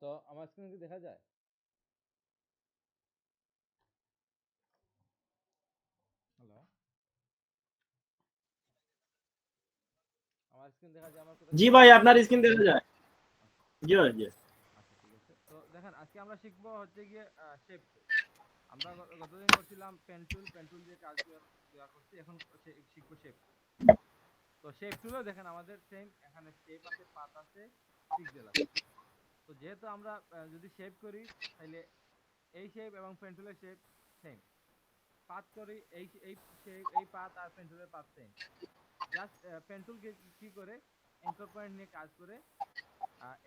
তো আমার স্ক্রিন কি দেখা যায়? হ্যালো, আমার স্ক্রিন দেখা যায়? আমার কথা জি ক্লিয়ার ভাই, আছে? আপনার স্ক্রিন দেখা যায়। আচ্ছা, জি ভাই, জি। আচ্ছা, ঠিক আছে। তো দেখেন, আজকে আমরা শিখবো হচ্ছে গিয়ে শেপ টুল। আমরা গতদিন করছিলাম পেন টুল দিয়ে কাজ দেওয়া করছি। এখন শিখবো শেপ টুল। তো শেপ টুলও দেখেন আমাদের সেম, এখানে শেপ আছে, পাত আছে, পিক্সেল আছে। তো যেহেতু আমরা যদি শেপ করি, তাহলে এই শেপ এবং পেন টুলের শেপ সেম। পাত করি, এই শেপ, এই পাত আর পেন টুলের পাত সেম। জাস্ট পেন টুল কি করে, অ্যাঙ্কর পয়েন্ট নিয়ে কাজ করে।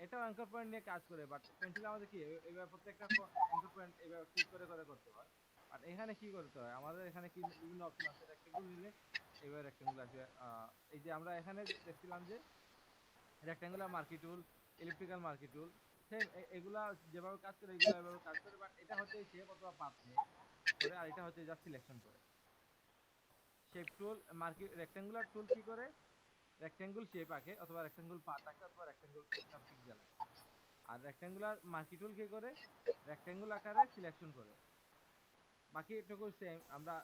এটাও অ্যাঙ্কর পয়েন্ট নিয়ে কাজ করে, বাট পেন্সিল আমাদের কি এইভাবে প্রত্যেকটা অ্যাঙ্কর পয়েন্ট এইভাবে ক্লিক করে করে করতে হয়। বাট এখানে কি করতে হয়, আমাদের এখানে কি বিভিন্ন অপশন আছে। রেক্টেঙ্গল নিলে এইভাবে রেক্টেঙ্গল আসবে। এই যে আমরা এখানে দেখছিলাম যে রেক্টেঙ্গুলার মার্কি টুল, ইলিপ্টিক্যাল মার্কি টুল, সেম এগুলা যেভাবে কাজ করে এগুলো এভাবে কাজ করে। বাট এটা হচ্ছে শেপ অথবা পাথ নিয়ে করে, আর এটা হচ্ছে জাস্ট সিলেকশন করে। শেপ টুল, মার্কি রেক্টেঙ্গুলার টুল কি করে, রেক্টেঙ্গল শেপ আঁকে অথবা রেক্টেঙ্গল পাথ আঁকে অথবা রেক্টেঙ্গল পিক্সেল আঁকে। আর রেক্টেঙ্গুলার মার্কি টুল কি করে, রেক্টেঙ্গল আকারে সিলেকশন করে। বাকি এটুকু সেম। আমরা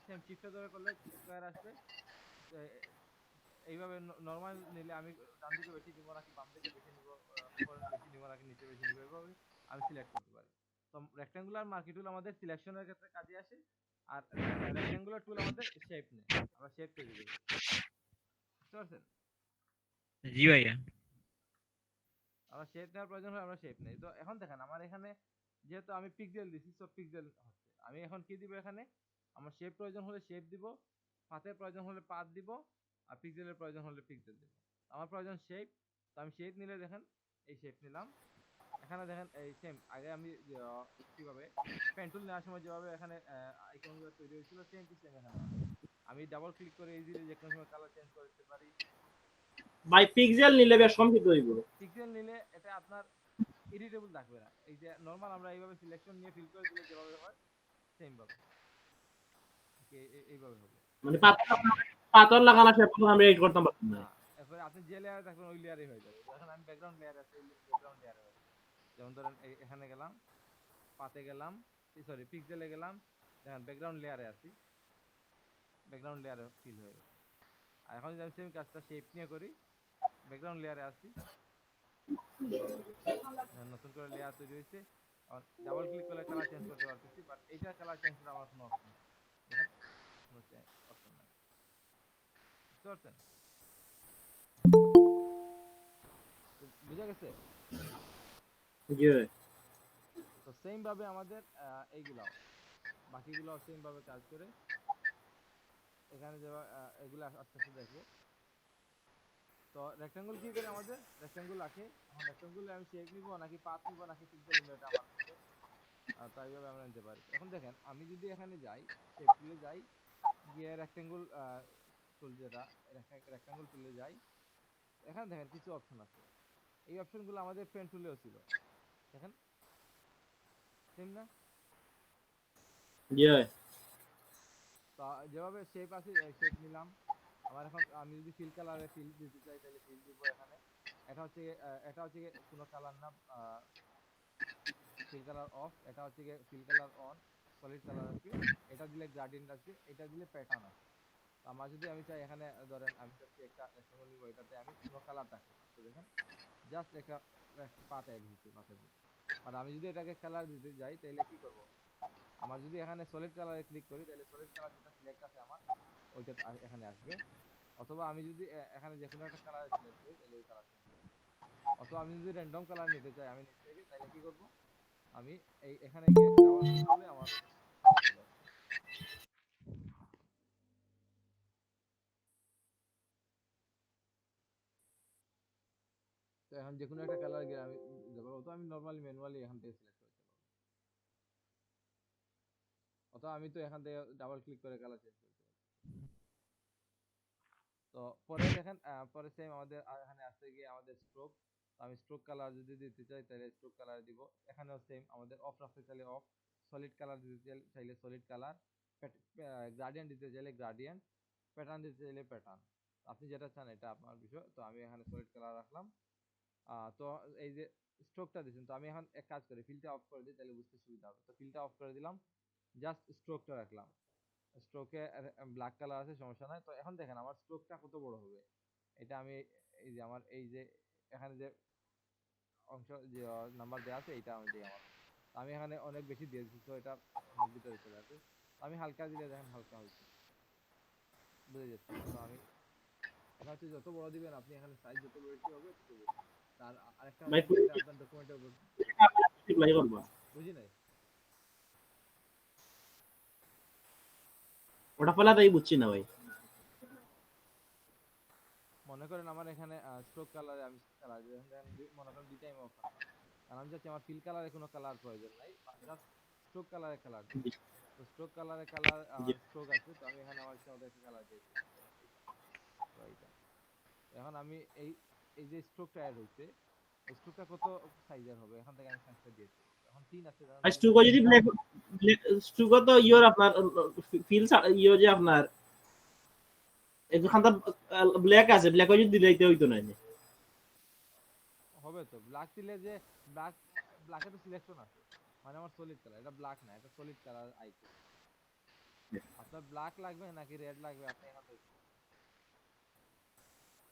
সেম শিফটে ধরে করলে স্কোয়ার আসবে। এইভাবে নর্মাল নিলে আমি ডান দিকে বেশি নিব নাকি বাম দিকে বেশি নিব, উপরে বেশি নিব নাকি নিচে বেশি নিব, এইভাবে আমি সিলেক্ট করতে পারি। তো রেক্টেঙ্গুলার মার্কি টুল আমাদের সিলেকশনের ক্ষেত্রে কাজে আসে। আর রেক্টেঙ্গুলার টুল আমাদের শেপ নেয়, আমরা শেপ তৈরি করি। বুঝতে পারছেন? জি ভাইয়া। আমরা শেপ নেওয়ার প্রয়োজন হয়, আমরা শেপ নেই। তো এখন দেখেন, আমার এখানে যেহেতু আমি পিক্সেল দিছি, সব পিক্সেল হচ্ছে। আমি এখন কি দিব এখানে, আমার শেপ প্রয়োজন হলে শেপ দিব, পাথের প্রয়োজন হলে পাথ দিব, আর পিক্সেলের প্রয়োজন হলে পিক্সেল দিব। আমার প্রয়োজন শেপ, তো আমি শেপ নিলে দেখেন, এই শেপ নিলাম। এখানে দেখেন এই সেম, আগে আমি কিভাবে পেন টুল নেওয়ার সময় যেভাবে এখানে আইকনগুলো তৈরি হয়েছিল, সেম টু সেম এখানে আছে। আমি ডাবল ক্লিক করে ইজিলি যে কোনো সময় কালার চেঞ্জ করতে পারি। ভাই পিক্সেল নিলে বেশ কম কিন্তু হইব। পিক্সেল নিলে এটা আপনার এডিটেবল থাকবে না। এই যে নরমাল আমরা এইভাবে সিলেকশন নিয়ে ফিল করে দিলে যেভাবে হয়, সেম ভাবে এইভাবে হবে। মানে পাথর লাগানো শেপ আমি এডিট করতাম পারতাম না। না, এরপরে আপনি যে লেয়ারে থাকবেন ওই লেয়ারে হয়ে যাবে। এখন আমি ব্যাকগ্রাউন্ড লেয়ারে আছি, ব্যাকগ্রাউন্ড লেয়ারে হয়ে যাবে। যেমন ধরেন এখানে গেলাম, পাতে গেলাম, সরি পিক্সেলে গেলাম, দেখেন ব্যাকগ্রাউন্ড লেয়ারে আছি, ব্যাকগ্রাউন্ড লেয়ারে ফিল হয়ে গেছে। আর এখন যদি আমি সেম কাজটা শেপ নিয়ে করি, ব্যাকগ্রাউন্ড লেয়ারে আছি, নতুন করে লেয়ার তৈরি হয়েছে। ডাবল ক্লিক করলে কালার চেঞ্জ করতে পারতেছি, বাট এইটা কালার চেঞ্জ করার আমার কোনো অপশন নেই। দেখেন, কোনো অপশন নাই। বুঝতে পারছেন? তো বুঝা গেছে? জি ভাই। তো সেম ভাবে আমাদের এইগুলাও, বাকিগুলো সেম ভাবে কাজ করে। এখানে যে এগুলো আস্তে আস্তে দেখবো। তো রেক্টাঙ্গুল কি করে, আমাদের রেক্টাঙ্গুল আঁকে। এখন রেক্টাঙ্গুলে আমি শেপ নিব নাকি পাথ নিব নাকি পিক্সেল নিব, এটা আমার বিষয়। তাই এইভাবে আমরা নিতে পারি। এখন দেখেন, আমি যদি এখানে যাই, শেপ টুলে যাই, গিয়ে রেক্টাঙ্গুল টুল যেটা, রেক্টাঙ্গুল টুলে যাই, এখানে দেখেন কিছু অপশন আছে। এই অপশনগুলো আমাদের পেন টুলেও ছিল, দেখেন সেম না? জি ভাই। তো যেভাবে শেপ আছে, শেপ নিলাম। আমার এখন আমি যদি ফিল কালারে ফিল দিতে চাই, তাহলে ফিল দিব এখানে। এটা হচ্ছে কোনো কালার না, ফিল কালার অফ। এটা হচ্ছে fill colour on, solid colour আসবে। এটা দিলে গ্রাডিয়েন্ট আসবে, এটা দিলে প্যাটার্ন আসবে। তো আমার যদি আমি চাই, এখানে ধরেন আমি চাচ্ছি একটা রেক্টাঙ্গল নিব, এটাতে আমি কোনো কালার থাকবে না। তো দেখেন, জাস্ট একটা পাত অ্যাড হয়েছে পাতের মধ্যে। আর আমি যদি এটাকে কালার দিতে যাই, তাহলে কি করব, আমার যদি এখানে সলিড কালারে ক্লিক করি, তাহলে সলিড কালার যেটা সিলেক্ট আছে আমার, ওইটা এখানে আসবে। অথবা আমি যদি এখানে যে কোনো একটা কালার সিলেক্ট করি, তাহলে ওই কালার চেঞ্জ হবে। অথবা আমি যদি র্যান্ডম কালার নিতে চাই আমি নিচ থেকে, তাহলে কি করব, আমি এখানে গিয়ে ডাবল ক্লিক করলে আমার কালার চলে আসবে। তো এখন যে কোনো একটা কালার গিয়ে আমি দিতে পারবো। অথবা আমি নর্মালি ম্যানুয়ালি এখান থেকে সিলেক্ট করতে পারবো। অথবা আমি তো এখান থেকে ডাবল ক্লিক করে কালার চেঞ্জ করতে পারবো। তো পরে দেখেন, পরে সেম আমাদের এখানে আসতে গিয়ে আমাদের স্ট্রোক। আমি স্ট্রোক কালার যদি দিতে চাই, তাহলে স্ট্রোক কালার দিব। এখানেও সেম, আমাদের অফ রাখতে চাইলে অফ, সলিড কালার দিতে চাইলে সলিড কালার, গ্রাডিয়েন্ট দিতে চাইলে গ্রাডিয়েন্ট, প্যাটার্ন দিতে চাইলে প্যাটার্ন। আপনি যেটা চান এটা আপনার বিষয়। তো আমি এখানে সলিড কালার রাখলাম। তো এই যে স্ট্রোকটা দিয়েছেন, তো আমি এখন এক কাজ করি, ফিলটা অফ করে দিই, তাহলে বুঝতে সুবিধা হবে। তো ফিলটা অফ করে দিলাম, জাস্ট স্ট্রোকটা রাখলাম। স্ট্রোকে ব্ল্যাক কালার আছে, সমস্যা নাই। তো এখন দেখেন আমার স্ট্রোকটা কত বড় হবে। এটা আমি এই যে আমার এই যে এখানে যে অংশ যে নাম্বার দেওয়া আছে, এইটা অনুযায়ী আমার, তো আমি এখানে অনেক বেশি দিয়ে দিচ্ছি, তো এটা অনেক ভিতরে চলে আসে। তো আমি হালকা দিলে দেখেন হালকা হয়েছে, বুঝে যাচ্ছে। তো আমি এটা হচ্ছে যত বড় দিবেন আপনি, এখানে সাইজ যত বেশি হবে তত বেশি। আর আরেকটা ভাই হচ্ছে কি, এটা আপনার ডকুমেন্টের উপর রিপ্লাই করবা বুঝি নাই। ওটা ফেলা তাই বুঝছি না ভাই। মনে করেন আমার এখানে স্ট্রোক কালারে আমি কালার মনে করেন দুইটাই আমি অফার, কারণ আমি চাচ্ছি আমার ফিল কালারে কোনো কালার প্রয়োজন নাই, জাস্ট স্ট্রোক কালারে কালার দিব। জি, তো স্ট্রোক কালারে কালার জি। স্ট্রোক আছে, তো আমি এখানে আমার ইচ্ছা মতো একটা কালার দিয়ে দিলাম, ধরেন এইটা। তো এইটা এখন আমি এই এই যে স্ট্রোকটা অ্যাড হইছে, এই স্ট্রোকটা কত সাইজের হবে, এখান থেকে আমি সাইজটা দিয়ে দেবো। এখন 3 আছে, ধরেন আর 3 স্টুকো যদি ব্ল্যাক, স্টুকো তো ইয়োর আপনার ফিল ইয়ে যে আপনার এখানটা ব্ল্যাক আছে, ব্ল্যাক যদি দিলে হইতো না। হবে। তো ব্ল্যাক দিলে যে ব্ল্যাক, ব্ল্যাকে তো সিলেকশন আছে, মানে আমার সলিড কালার, এটা ব্ল্যাক না, এটা সলিড কালার আইকন। আপনার ব্ল্যাক লাগবে নাকি রেড লাগবে, আপনি এখান থেকে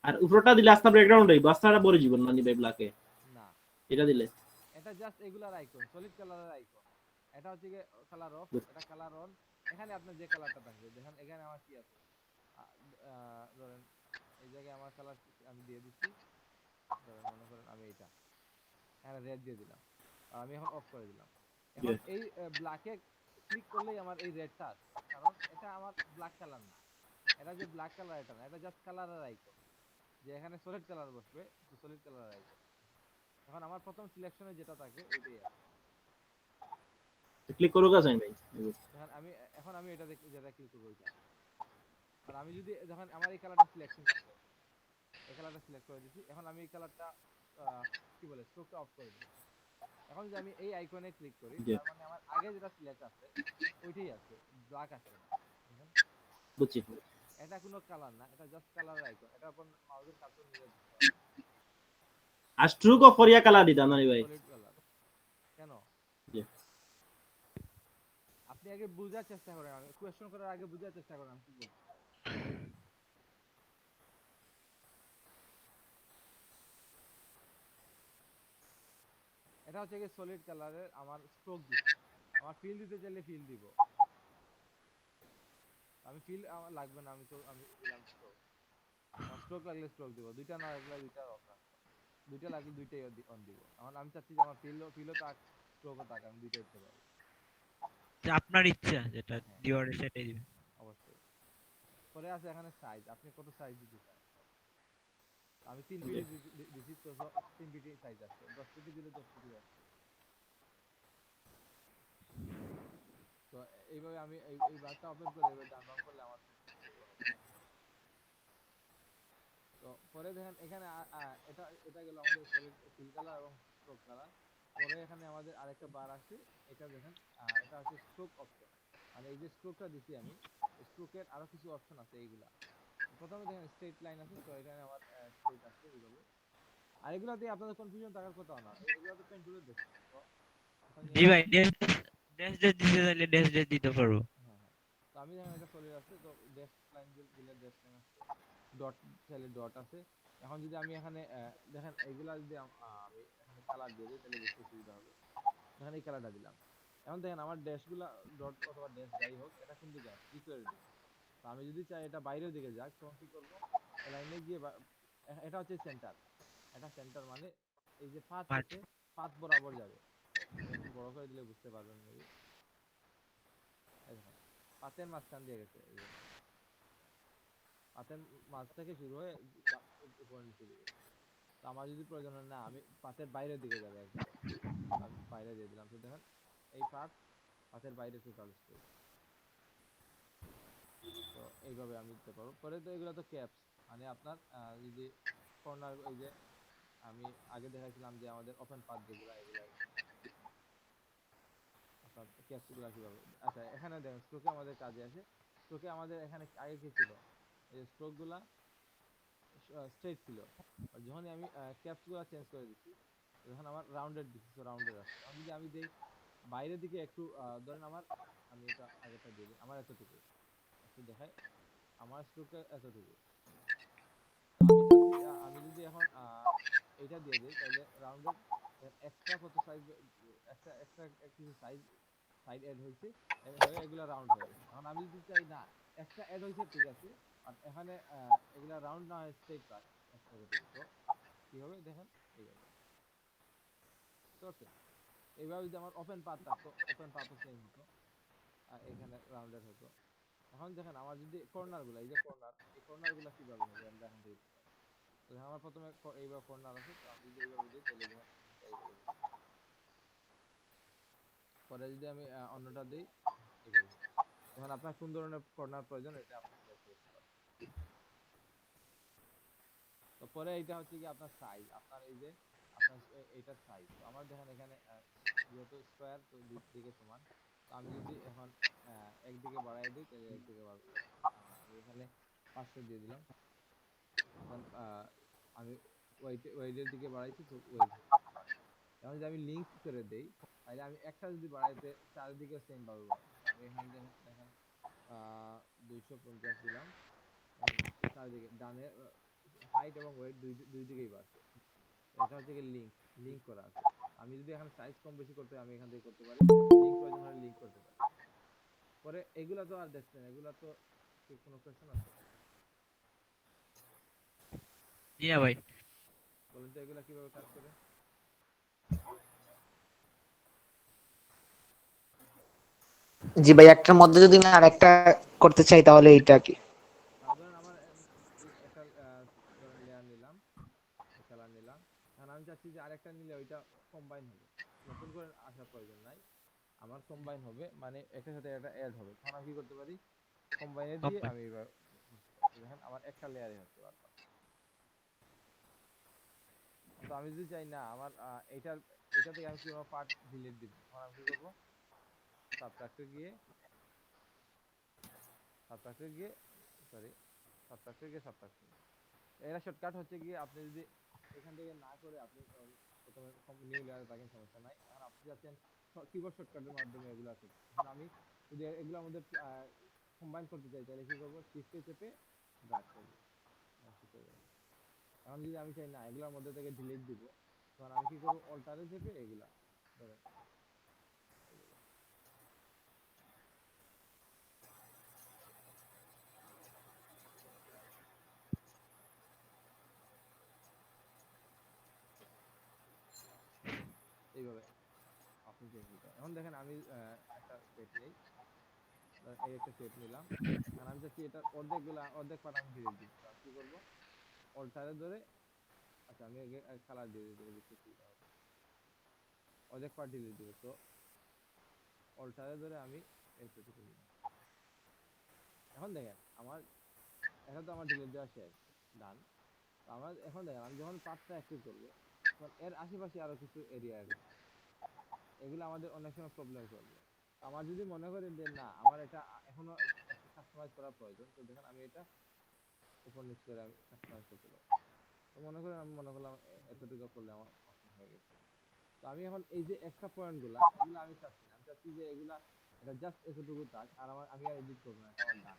আর উপরটা দিলে আস্তা ব্যাকগ্রাউন্ড হইব, আস্তাটা পরে জীবন মানে ভাই ব্ল্যাকে না, এটা দিলে। এটা জাস্ট এগুলার আইকন, সলিড কালারের আইকন। এটা হচ্ছে গিয়ে কালার অফ, এটা কালার অন। এখানে আপনার যে কালারটা থাকবে, দেখেন এখানে আমার কি আছে, ধরেন এই জায়গায় আমার কালার আমি দিয়ে দিচ্ছি, ধরেন মনে করেন আমি এটা এখানে রেড দিয়ে দিলাম, আর আমি এখন অফ করে দিলাম। এখন এই ব্ল্যাকে ক্লিক করলেই আমার এই রেডটা আসবে, কারণ এটা আমার ব্ল্যাক কালার না, এটা যে ব্ল্যাক কালার এটা না, এটা জাস্ট কালারের আইকন। যে এখানে সলিড কালার বসবে, সলিড কালারের আইকন। এখন আমার প্রথম সিলেকশনে যেটা থাকে ওইটাই আছে। ক্লিক করুক আছে ভাই। দেখেন আমি এখন আমি এটা যেটা ক্লিক করবো ওইটা, আর আমি যদি যখন আমার এই কালারটা সিলেকশন আছে, এই কালারটা সিলেক্ট করে দিছি, এখন আমি এই কালারটা কি বলে স্ট্রোকটা অফ করে দিলাম। এখন যদি আমি এই আইকনে ক্লিক করি, জি, তার মানে আমার আগে যেটা সিলেক্ট আছে ওইটাই আছে, ব্ল্যাক আছে না। দেখেন বুঝছি। এটা কোনো কালার না, এটা জাস্ট কালারের আইকন, এটা আপনি মাউসের কার্সর নিয়ে দিতে পারবেন। আর স্ট্রোক অফ করিয়া কালার দিতাম না ভাই। সলিড কালার কেন, জি। আপনি আগে বুঝার চেষ্টা করেন, আমি কোয়েশ্চন করার আগে বুঝার চেষ্টা করেন আমি কি বলছি। এটা হচ্ছে কি সলিড কালারের আমার স্ট্রোক দিচ্ছি, আমার ফিল দিতে চাইলে ফিল দিব, আমি ফিল আমার লাগবে না, আমি দিলাম স্ট্রোক। আমার স্ট্রোক লাগলে স্ট্রোক দিব, দুইটা না লাগলে দুইটা অফ রাখবো, দুইটা লাগলে দুইটাই অন দিব। এখন আমি চাচ্ছি যে আমার ফিলও থাক, স্ট্রোকও থাক, আমি দুইটাই দিতে পারি। যে আপনার ইচ্ছা যেটা হ্যাঁ দিওয়ার সেটাই দিবেন। অবশ্যই। পরে আছে এখানে সাইজ, আপনি কত সাইজ দিতে চান। আমি 3 জি। ফিট দিছি, তো 3 ফিট সাইজ আসছে, 10 ফিট দিলে 10 ফিট আসছে। তো এইভাবে আমি এই বারটা ওপেন করে এবার ডান বাম করলে আমার এগুলো হবে। তো পরে দেখেন এখানে এটা এটা গেল আমাদের সলিড ফিল কালার এবং স্ট্রোক কালার। পরে এখানে আমাদের আরেকটা বার আসে, এটা দেখেন এটা হচ্ছে স্ট্রোক অপশন। মানে এই যে স্ট্রোকটা দিছি আমি, স্ট্রোকের আরো কিছু অপশন আছে এইগুলা। প্রথমে দেখেন স্ট্রেট লাইন আছে, তো এখানে আমার স্ট্রেট আছে এইভাবে। আর এগুলা দিয়ে আপনাদের কনফিউশন থাকার কথা না, এগুলা তো পেন টুলের দেখছেন। তো এখন জি ভাই, ড্যাশ ড্যাশ ড্যাশ দিতে চাইলে ড্যাশ ড্যাশ দিতে পারবো। হ্যাঁ হ্যাঁ, তো আমি দেখেন এটা সলিড আছে, তো ড্যাশ লাইন দিলে ড্যাশ লাইন আসছে, ডট চাইলে ডট আছে। এখন যদি আমি এখানে দেখেন এইগুলা যদি আমি এখানে কালার দিয়ে দিই, তাহলে বুঝতে সুবিধা হবে। দেখেন এই কালারটা দিলাম, এখন দেখেন আমার ড্যাশগুলা ডট অথবা ড্যাশ যাই হোক, এটা কোন দিকে আছে ভিতরের দিকে। তো আমি যদি চাই এটা বাইরের দিকে যাক, তখন কি করবো, লাইনে গিয়ে এটা হচ্ছে সেন্টার, এটা সেন্টার মানে এই যে পাঁচ পাঁচ। আছে, পাঁচ বরাবর যাবে। আমি একটু বড় করে দিলে বুঝতে পারবেন মেবি। এই দেখেন পাতের মাঝখান দিয়ে গেছে, এই যে পাতের মাঝ থেকে শুরু হয়ে উপর নিচে দিকে। তো আমার যদি প্রয়োজন হয় না, আমি পাতের বাইরের দিকে যাবে একবারে, আমি বাইরে দিয়ে দিলাম। তো দেখেন এই পাতের বাইরে টোটাল স্ট্রেট। তো এইভাবে আমি দিতে পারবো। পরে তো এগুলো তো ক্যাপস, মানে আপনার যদি কর্নার, এই যে আমি আগে দেখাইছিলাম যে আমাদের ওপেন পাথ যেগুলো, এগুলা আপনার ক্যাপস গুলা কিভাবে। আচ্ছা এখানে দেখেন স্ট্রোকে আমাদের কাজে আসে। স্ট্রোকে আমাদের এখানে আগে কি ছিল, এই স্ট্রোক গুলা স্ট্রেট ছিল, আর যখনই আমি ক্যাপসগুলো চেঞ্জ করে দিচ্ছি তখন আমার রাউন্ডেড দিচ্ছি, তো রাউন্ডেড আসছে। এখন যদি আমি দেই বাইরের দিকে একটু, ধরেন আমার, আমি এটা আগেরটা দিয়ে দিই, আমার এতটুকু একটু দেখাই, আমার স্ট্রোকটা এতটুকু। আমি চাচ্ছি আমি যদি এখন এইটা দিয়ে দিই তাহলে রাউন্ডেড এক্সট্রা কত সাইজ, এক্সট্রা এক্সট্রা কিছু সাইজ সাইড অ্যাড হয়েছে, হয়ে এগুলা রাউন্ড হয়ে গেছে। এখন আমি যদি চাই না এক্সট্রা অ্যাড হয়েছে ঠিক আছে, আর এখানে এগুলা রাউন্ড না হয় স্ট্রেট রাখ এক্সট্রা কত, তো কি হবে দেখেন এইভাবে, বুঝতে পারছেন? এইভাবে যদি আমার ওপেন পাথ থাকতো, ওপেন পাথও সেম হতো, আর এখানে রাউন্ডেড হতো। এখন দেখেন আমার যদি কর্নার গুলা, এই যে কর্নার, এই কর্নার গুলা কিভাবে হবে আমরা এখান থেকে দেখতে পারি। তো দেখেন আমার প্রথমে এইভাবে কর্নার আছে, তো আমি যদি এইভাবে দিই তাহলে দেখেন এইভাবে। পরে যদি আমি অন্যটা দিই এইভাবে, এখন আপনার কোন ধরনের কর্নার প্রয়োজন এটা আপনি সিলেক্ট করতে পারেন। তো পরে এইটা হচ্ছে কি আপনার সাইজ, আপনার এই যে আপনার এইটার সাইজ। তো আমার দেখেন এখানে যেহেতু স্কোয়ার তো দুই দিকে সমান, তো আমি যদি এখন একদিকে বাড়াই দিই তাহলে একদিকে বাড়বে। আমি এখানে 500 দিয়ে দিলাম। এখন আমি ওয়েটের দিকে বাড়াইছি তো ওয়েট, এখন যদি আমি লিঙ্ক করে দেই তাহলে আমি একটা যদি বাড়াইতে চারিদিকে সেম ভাবে বাড়বে। আমি এখানে দেখেন দেখেন 250 দিলাম, চারিদিকে ডানে হাইট এবং ওয়েট দুই দিকেই বাড়ছে। এটা হচ্ছে কি লিঙ্ক, লিঙ্ক করা আছে। আমি যদি এখানে সাইজ কম বেশি করতে আমি এখান থেকে করতে পারি, লিঙ্ক প্রয়োজন হলে লিঙ্ক করতে পারি। পরে এগুলা তো আর দেখছেন, এগুলা তো কি কোনো কোশ্চেন আছে ইয়া ভাই। বলেন তো এগুলা কিভাবে কাজ করে? জি ভাই, একটার মধ্যে যদি আমি আরেকটা করতে চাই তাহলে এইটা কি? ধরেন আমার একটা ধরেন লেয়ার নিলাম, কালার নিলাম, এখন আমি চাচ্ছি যে আরেকটা নিলে ওইটা কম্বাইন হবে, নতুন করে আসার প্রয়োজন নাই, আমার কম্বাইন হবে, মানে একটার সাথে একটা অ্যাড হবে। তখন আমি কি করতে পারি, কম্বাইনে দিয়ে কম্বাইন। আমি এবার করতে পারি। তো দেখেন আমার একটা লেয়ারে হচ্ছে বারবার। তো আমি যদি চাই না আমার এটা থেকে আমি কোনো পার্ট ডিলিট দিব, তখন আমি কি করবো, সাবট্রাক্টে গিয়ে সাবট্রাক্টে গিয়ে সরি সাবট্রাক্টে গিয়ে সাবট্রাক্টে, এটা শর্টকাট হচ্ছে গিয়ে আপনি যদি এখান থেকে না করে আপনি প্রথমে নিউ লেয়ারে থাকেন সমস্যা নাই। এখন আপনি যাচ্ছেন কিবোর্ড শর্টকাটের মাধ্যমে এগুলো করতে। এখন আমি যদি এগুলোর মধ্যে কম্বাইন করতে চাই তাহলে কি করবো, শিফটে চেপে ড্র্যাগ করবো, এখন যদি আমি চাই না এগুলোর মধ্যে থেকে ডিলিট দিব, তখন আমি কি করবো, অল্টারে চেপে এগুলা ধরেন এইভাবে আপনি চেঞ্জ দিতে পারেন। এখন দেখেন আমি একটা শেপ নেই, এই একটা শেপ নিলাম, এখন আমি চাচ্ছি এটার অর্ধেক পার্ট আমি ডিলিট দিব, তো আমি কি করবো, অল্টারে ধরে, আচ্ছা আমি আগে কালার দিয়ে দিতে বেশি সুবিধা হবে, অর্ধেক পার্ট ডিলিট দিব, তো অল্টারে ধরে আমি এইটুকু নিলাম। এখন দেখেন আমার এটা তো আমার ডিলিট দেওয়া শেষ, ডান। তো আমার এখন দেখেন আমি যখন পার্টটা অ্যাক্টিভ করবো তখন এর আশেপাশে আরো কিছু এরিয়া অ্যাড হবে, এগুলো আমাদের অনেক সময় প্রবলেম করবে। আমার যদি মনে করেন যে না আমার এটা এখনো একটু কাস্টমাইজ করার প্রয়োজন, তো দেখেন আমি এটা উপর নিচ করে আমি কাস্টমাইজ করতে পারি। তো মনে করেন আমি মনে করলাম এতটুকু করলে আমার হয়ে গেছে। তো আমি এখন এই যে এক্সট্রা পয়েন্ট গুলা এগুলো আমি চাচ্ছি না, আমি চাচ্ছি যে এগুলা এটা জাস্ট এতটুকু থাক, আর আমি আর এডিট করবো না, এটা আমার ডান।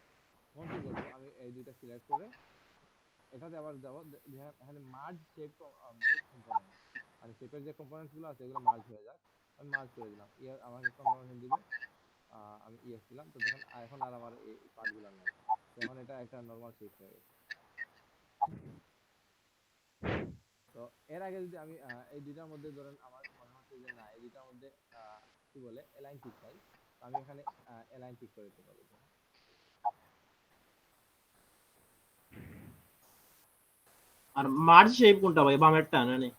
তখন কি করবো, আমি এই দুইটা সিলেক্ট করে এটাতে আবার যাবো, এখানে মার্জ শেপ কম্পোনেন্ট, মানে শেপের যে কম্পোনেন্টস গুলো আছে এগুলো মার্জ হয়ে যাক, আমি মার্জ করে দিলাম, আমাকে কনফার্মেশন দিবে, আমি ইয়েস দিলাম, তো দেখেন এখন আর আমার এই পার্ট গুলো নাই, তো এখন এটা একটা নরমাল শেপ হয়ে গেছে। তো এর আগে যদি আমি এই দুইটার মধ্যে ধরেন আমার মনে হচ্ছে যে না এই দুইটার মধ্যে কি বলে অ্যালাইন ঠিক নাই, তো আমি এখানে অ্যালাইন ঠিক করে দিতে পারি। আর মার্জ শেপ কোনটা ভাই, বামেরটা না? নে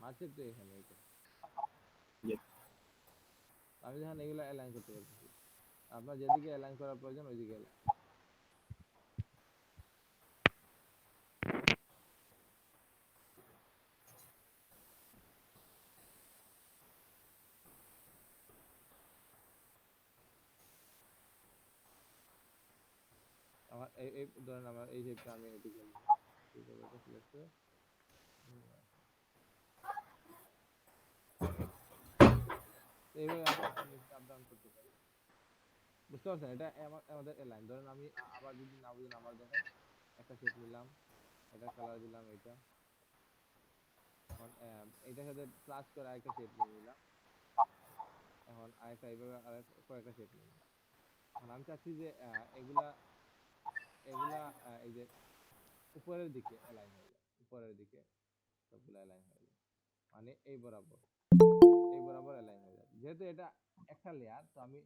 মার্চের তো এখানে এইটা, Yep. আমি যখন এগুলো অ্যালাইন করতে পারতেছি, আপনার যেদিকে অ্যালাইন করার প্রয়োজন ওইদিকে align। এখন আমার এই ধরেন আমার এই শেপটা আমি এদিকে এইভাবে এটা সিলেক্ট করে এইভাবে আমরা আপ ডাউন করতে পারি। বুঝতে পারছেন? এটা আমাদের লাইন। ধরেন আমি আবার যদি না বুঝেন আবার দেখেন, একটা শেপ নিলাম, এটা কালার দিলাম এইটা। এখন এইটার সাথে প্লাস করে আরেকটা শেপ নিয়ে নিলাম। এখন আরেকটা এইভাবে কয়েকটা শেপ নিয়ে নিলাম। এখন আমি চাচ্ছি যে এগুলা এগুলা এই যে উপরের দিকে অ্যালাইন হয়ে যায়, উপরের দিকে সবগুলো অ্যালাইন হয়ে যায়, মানে এই বরাবর অ্যালাইন হয়ে যাবে। যেহেতু এটা একটা লেয়ার, তো আমি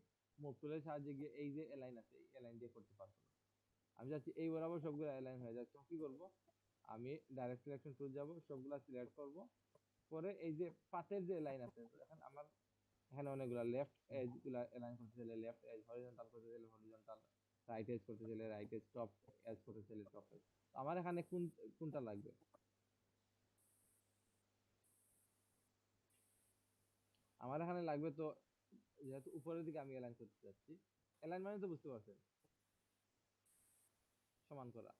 মুভ টুলের সাহায্যে গিয়ে এই যে অ্যালাইন আছে এই অ্যালাইন দিয়ে করতে পারবো না। আমি চাচ্ছি এই বরাবর সবগুলো অ্যালাইন হয়ে যায়। তো কি করব, আমি ডাইরেক্ট সিলেকশন টুল যাব, সবগুলা সিলেক্ট করব, পরে এই যে পাশের যে লাইন আছে, এখন আমার এখানে অনেকগুলা লেফট এজ গুলা অ্যালাইন করতে চাইলে লেফট এজ, হরিজন্টাল করতে চাইলে হরিজন্টাল, রাইট এজ করতে চাইলে রাইট এজ, টপ এজ করতে চাইলে টপ এজ। আমার এখানে কোনটা লাগবে? আমার এখানে লাগবে তো, যেহেতু উপরের দিকে আমি অ্যালাইন করতে যাচ্ছি, অ্যালাইন মানে তো বুঝতে পারছেন, সমান করা।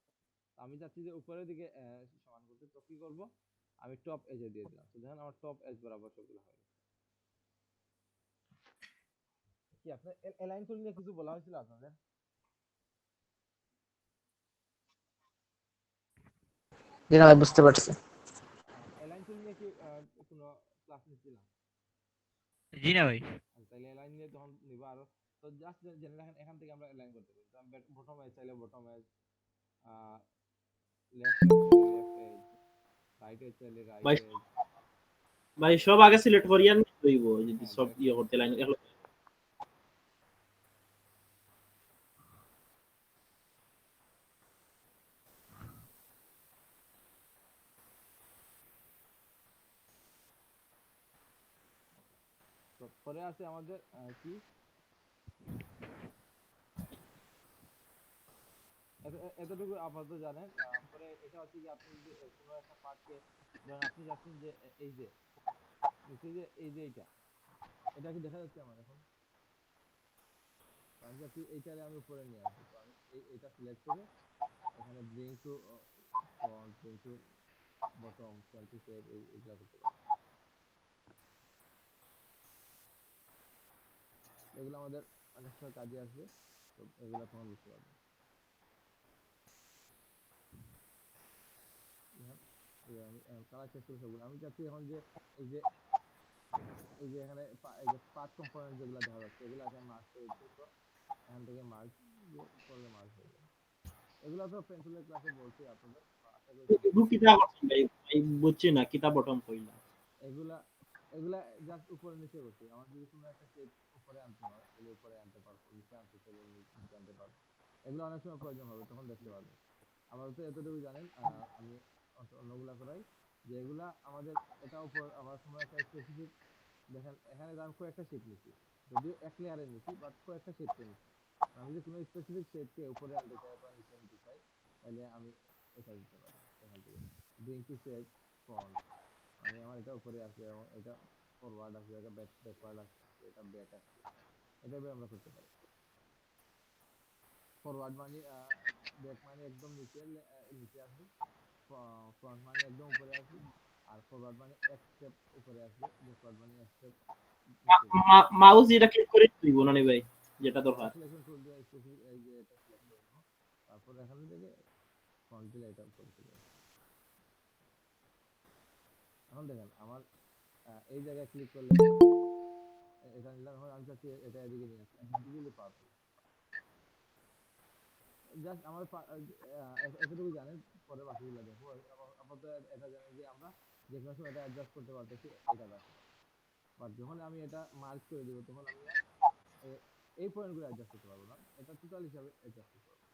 তো আমি চাচ্ছি যে উপরের দিকে সমান করতে, তো কি করব, আমি টপ এজে দিয়ে দিলাম। তো দেখেন আমার টপ এজ বরাবর সবগুলো হয়ে গেছে। কি আপনার অ্যালাইন টুল নিয়ে কিছু বলা হয়েছিল আপনাদের? জি না ভাই, বুঝতে পারছি। অ্যালাইন টুল নিয়ে কি কোনো ক্লাস নিচ্ছিলাম? জি না ভাই। তাহলে অ্যালাইন নিয়ে তখন নিব আরো। তো জাস্ট জেনে রাখেন, এখান থেকে আমরা অ্যালাইন করতে পারি। তো আমি বটম এজ চাইলে বটম এজ, লেফট এজ চাইলে লেফট এজ, রাইট এজ চাইলে রাইট ভাই এজ। ভাই সব আগে সিলেক্ট করিয়া নিতে হইব যদি হ্যাঁ, সব ইয়ে করতে লাইন। তো পরে আছে আমাদের কি এতটুকু আপাতত জানেন। পরে এটা হচ্ছে কি, আপনি যদি কোনো একটা পার্টকে, ধরেন আপনি যাচ্ছেন যে এই যে নিচে যে এই যে এটা কি দেখা যাচ্ছে আমার এখন? আমি যাচ্ছি এইটারে আমি উপরে নিয়ে আসবো। তো আমি এইটা সিলেক্ট করে এখানে bring to front, bring to bottom, scale to shape, এইগুলা করতে পারি। এগুলো আমাদের অনেক সময় কাজে আসবে, তো এগুলো তখন বুঝতে পারবেন। এখন আমি কালার শেষ করে সবগুলো আমি চাচ্ছি এখন যে এই যে এখানে এই যে পাঁচ কম্পোনেন্ট যেগুলো দেখা যাচ্ছে, এগুলো এখন মার্ক করে দিতে। তো এখান থেকে মার্ক দিয়ে করলে মার্ক হয়ে যাবে। এগুলো তো পেন্সিলের ক্লাসে বলছি আপনাদের, আশা করি বুঝতে দু পারছেন। কিতা করছেন ভাই, ভাই বুঝছি না কিতা বটম কইলা। এগুলা এগুলা জাস্ট উপরে নিচে করছি। আমার যদি কোনো একটা শেপ উপরে আনতে হয় তাহলে উপরে আনতে পারবো, নিচে আনতে চাইলে নিচে আনতে পারবো। এগুলো অনেক সময় প্রয়োজন হবে, তখন দেখতে পারবেন। আমার তো এতটুকু জানেন, আমি অন্যগুলা করাই, যে এগুলা আমাদের এটা উপর আবার কোনো একটা স্পেসিফিক, দেখেন এখানে আমি কয়েকটা শেপ নিচ্ছি, যদিও এক লেয়ারে নিচ্ছি, বাট কয়েকটা শেপকে নিচ্ছি। আমি যদি কোনো স্পেসিফিক শেপকে উপরে আনতে চাই বা নিচে নিতে চাই, তাহলে আমি এটা দিতে পারি এখান থেকে, ব্রিং টু শেপ ফ্রন্ট, মানে আমার এটা উপরে আছে এবং এটা ফরওয়ার্ড আছে, এটা ব্যাকওয়ার্ড আছে, এটা ব্যাক আছে, এটা আমরা করতে পারি। ফরওয়ার্ড মানে ব্যাক মানে একদম নিচে নিচে আসবে, ফ্রন্ট মানে একদম উপরে আসবে, আর ফরওয়ার্ড মানে এক স্টেপ উপরে আসবে, ব্যাকওয়ার্ড মানে এক স্টেপ নিচে যাবে। মাউস এটা ক্লিক করে দিব না নি ভাই, যেটা এটা দরকার। সিলেকশন টুল দিয়ে স্পেসিফিক এই যে এটা সিলেক্ট করে নেব, তারপর এখান থেকে ফ্রন্ট দিলে এটা উপরে চলে আসবে। এখন দেখেন আমার এই জায়গায় ক্লিক করলে এটা নিলাম, এখন আমি চাচ্ছি এটা এদিকে নিয়ে আসতে, ইজিলি পারবো। জাস্ট আমার এতটুকু জানেন, পরে বাকিগুলো দেখবো। আপাতত এটা জানেন যে আমরা যে কোনো সময় এটা অ্যাডজাস্ট করতে পারতেছি এটা রাখতে। বাট যখন আমি এটা মার্ক করে দিব, তখন আমি আর এই পয়েন্টগুলো অ্যাডজাস্ট করতে পারবো না, এটা টোটাল হিসাবে অ্যাডজাস্ট করতে পারবো।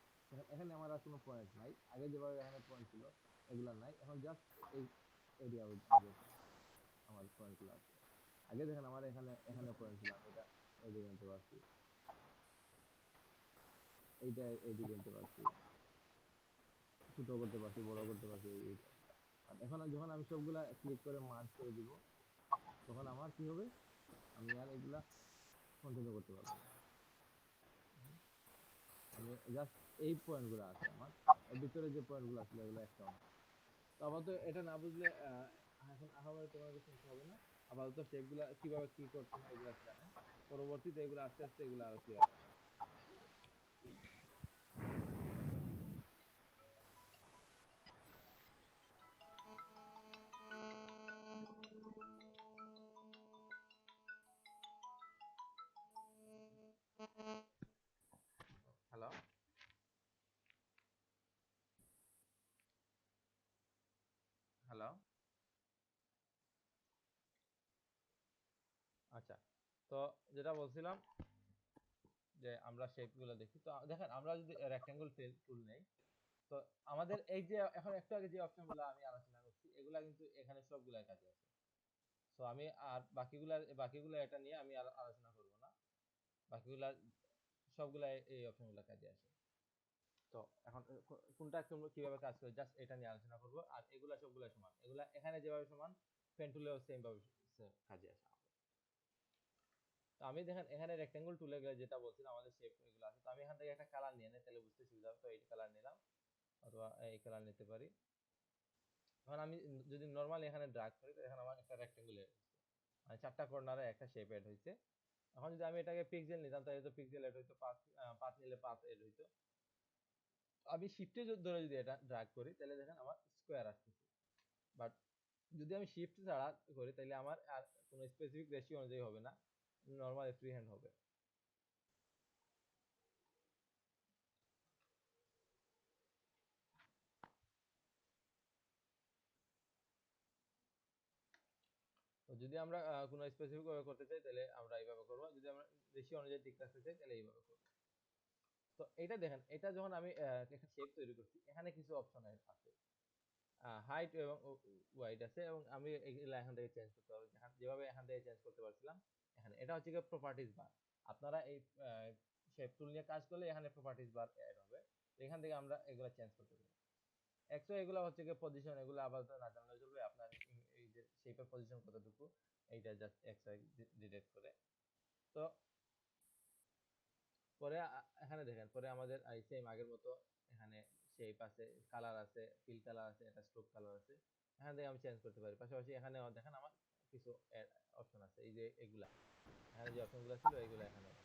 এখানে আমার আর কোনো পয়েন্ট নাই, আগে যেভাবে এখানে পয়েন্ট ছিল এগুলা নাই, এখন জাস্ট এই এরিয়া আমাদের আমার পয়েন্টগুলো আছে। আগে দেখেন আমার এখানে এখানে পয়েন্ট ছিল, আমি এটা এদিকে আনতে পারছি, এইটা এদিকে আনতে পারছি, ছোট করতে পারছি, বড় করতে পারছি, এইটা। আর এখন যখন আমি সবগুলা ক্লিক করে মার্ক করে দিব, তখন আমার কি হবে, আমি আর এগুলা কন্টিনিউ করতে পারবো না। আমি জাস্ট এই পয়েন্টগুলো আছে আমার, এর ভিতরে যে পয়েন্টগুলো আছে এগুলো একটাও না। তো আপাতত এটা না বুঝলে এখন আহামরি তোমার কাছে শুনতে হবে না। আপাতত শেপগুলা কিভাবে কি করতে হয় এগুলো জানেন, পরবর্তীতে এগুলো আস্তে আস্তে এগুলো আরো ক্লিয়ার হবে। Hello, hello. আচ্ছা, তো যেটা বলছিলাম যে আমরা শেপগুলো দেখি, তো দেখেন আমরা যদি রেক্টেঙ্গল টুল নেই, তো আমাদের এই যে এখন একটু আগে যে অপশনগুলো আমি আলোচনা করছি এগুলা কিন্তু এখানে সবগুলাই কাজে আছে। তো আমি আর বাকিগুলা এটা নিয়ে আমি আর আলোচনা করব না, বাকিগুলা সবগুলা এই অপশনগুলো কাজে আসে। তো এখন কোনটা কিভাবে কাজ করে জাস্ট এটা নিয়ে আলোচনা করব। আর এগুলা সবগুলা সমান, এগুলা এখানে যেভাবে সমান পেন টুলেও সেম ভাবে কাজে আসে। তো আমি দেখেন এখানে রেক্টেঙ্গল টুলে গেলে যেটা বলছিলাম আমাদের শেপ এগুলো আছে, তো আমি এখান থেকে একটা কালার নিয়ে নেই তাহলে বুঝতে সুবিধা হবে। তো এই কালার নিলাম অথবা এই কালার নিতে পারি। এখন আমি যদি নরমালি এখানে ড্র্যাগ করি তো এখানে আমার একটা রেক্টেঙ্গল এড হইছে, মানে চারটা কর্নারে একটা শেপ এড হইছে। এখন যদি আমি এটাকে পিক্সেল নিতাম তাহলে তো পিক্সেল এড হইতো, পাথ নিলে পাথ এড হইতো। আমি শিফটে ধরে যদি এটা ড্র্যাগ করি তাহলে দেখেন আমার স্কোয়ার আসতেছে। বাট যদি আমি শিফট ছাড়া করি তাহলে আমার আর কোনো স্পেসিফিক রেশিও অনুযায়ী হবে না, নরমাল ফ্রি হ্যান্ড হবে। তো যদি আমরা কোনো স্পেসিফিক ভাবে করতে চাই তাহলে আমরা এইভাবে করব, যদি আমরা রেশিও অনুযায়ী ঠিক রাখতে চাই তাহলে এইভাবে করব। তো এটা দেখেন, এটা যখন আমি একটা শেপ তৈরি করছি এখানে কিছু অপশন আছে, হাইট এবং ওয়াইড আছে, এবং আমি এগুলা এখান থেকে চেঞ্জ করতে পারবো যেভাবে এখান থেকে চেঞ্জ করতে পারছিলাম এখানে। এটা হচ্ছে গিয়ে প্রপার্টিজ বার। আপনারা এই শেপ টুল নিয়ে কাজ করলে এখানে প্রপার্টিজ বার অ্যাড হবে, এখান থেকে আমরা এগুলা চেঞ্জ করতে পারি। এক্সট্রা এগুলো হচ্ছে গিয়ে পজিশন, এগুলো আপাতত না জানলে চলবে। আপনার এই যে শেপের পজিশন কতটুকু এইটা জাস্ট এক্সট্রা ডিটেক্ট করে। তো পরে এখানে দেখেন, পরে আমাদের সেম আগের মতো এখানে শেপ আছে, কালার আছে, ফিল কালার আছে, এটা স্ট্রোক কালার আছে, এখান থেকে আমি চেঞ্জ করতে পারি। পাশাপাশি এখানে দেখেন আমার কিছু অপশন আছে, এই যে এগুলা এখানে যে অপশনগুলো ছিল এগুলো এখানে আছে।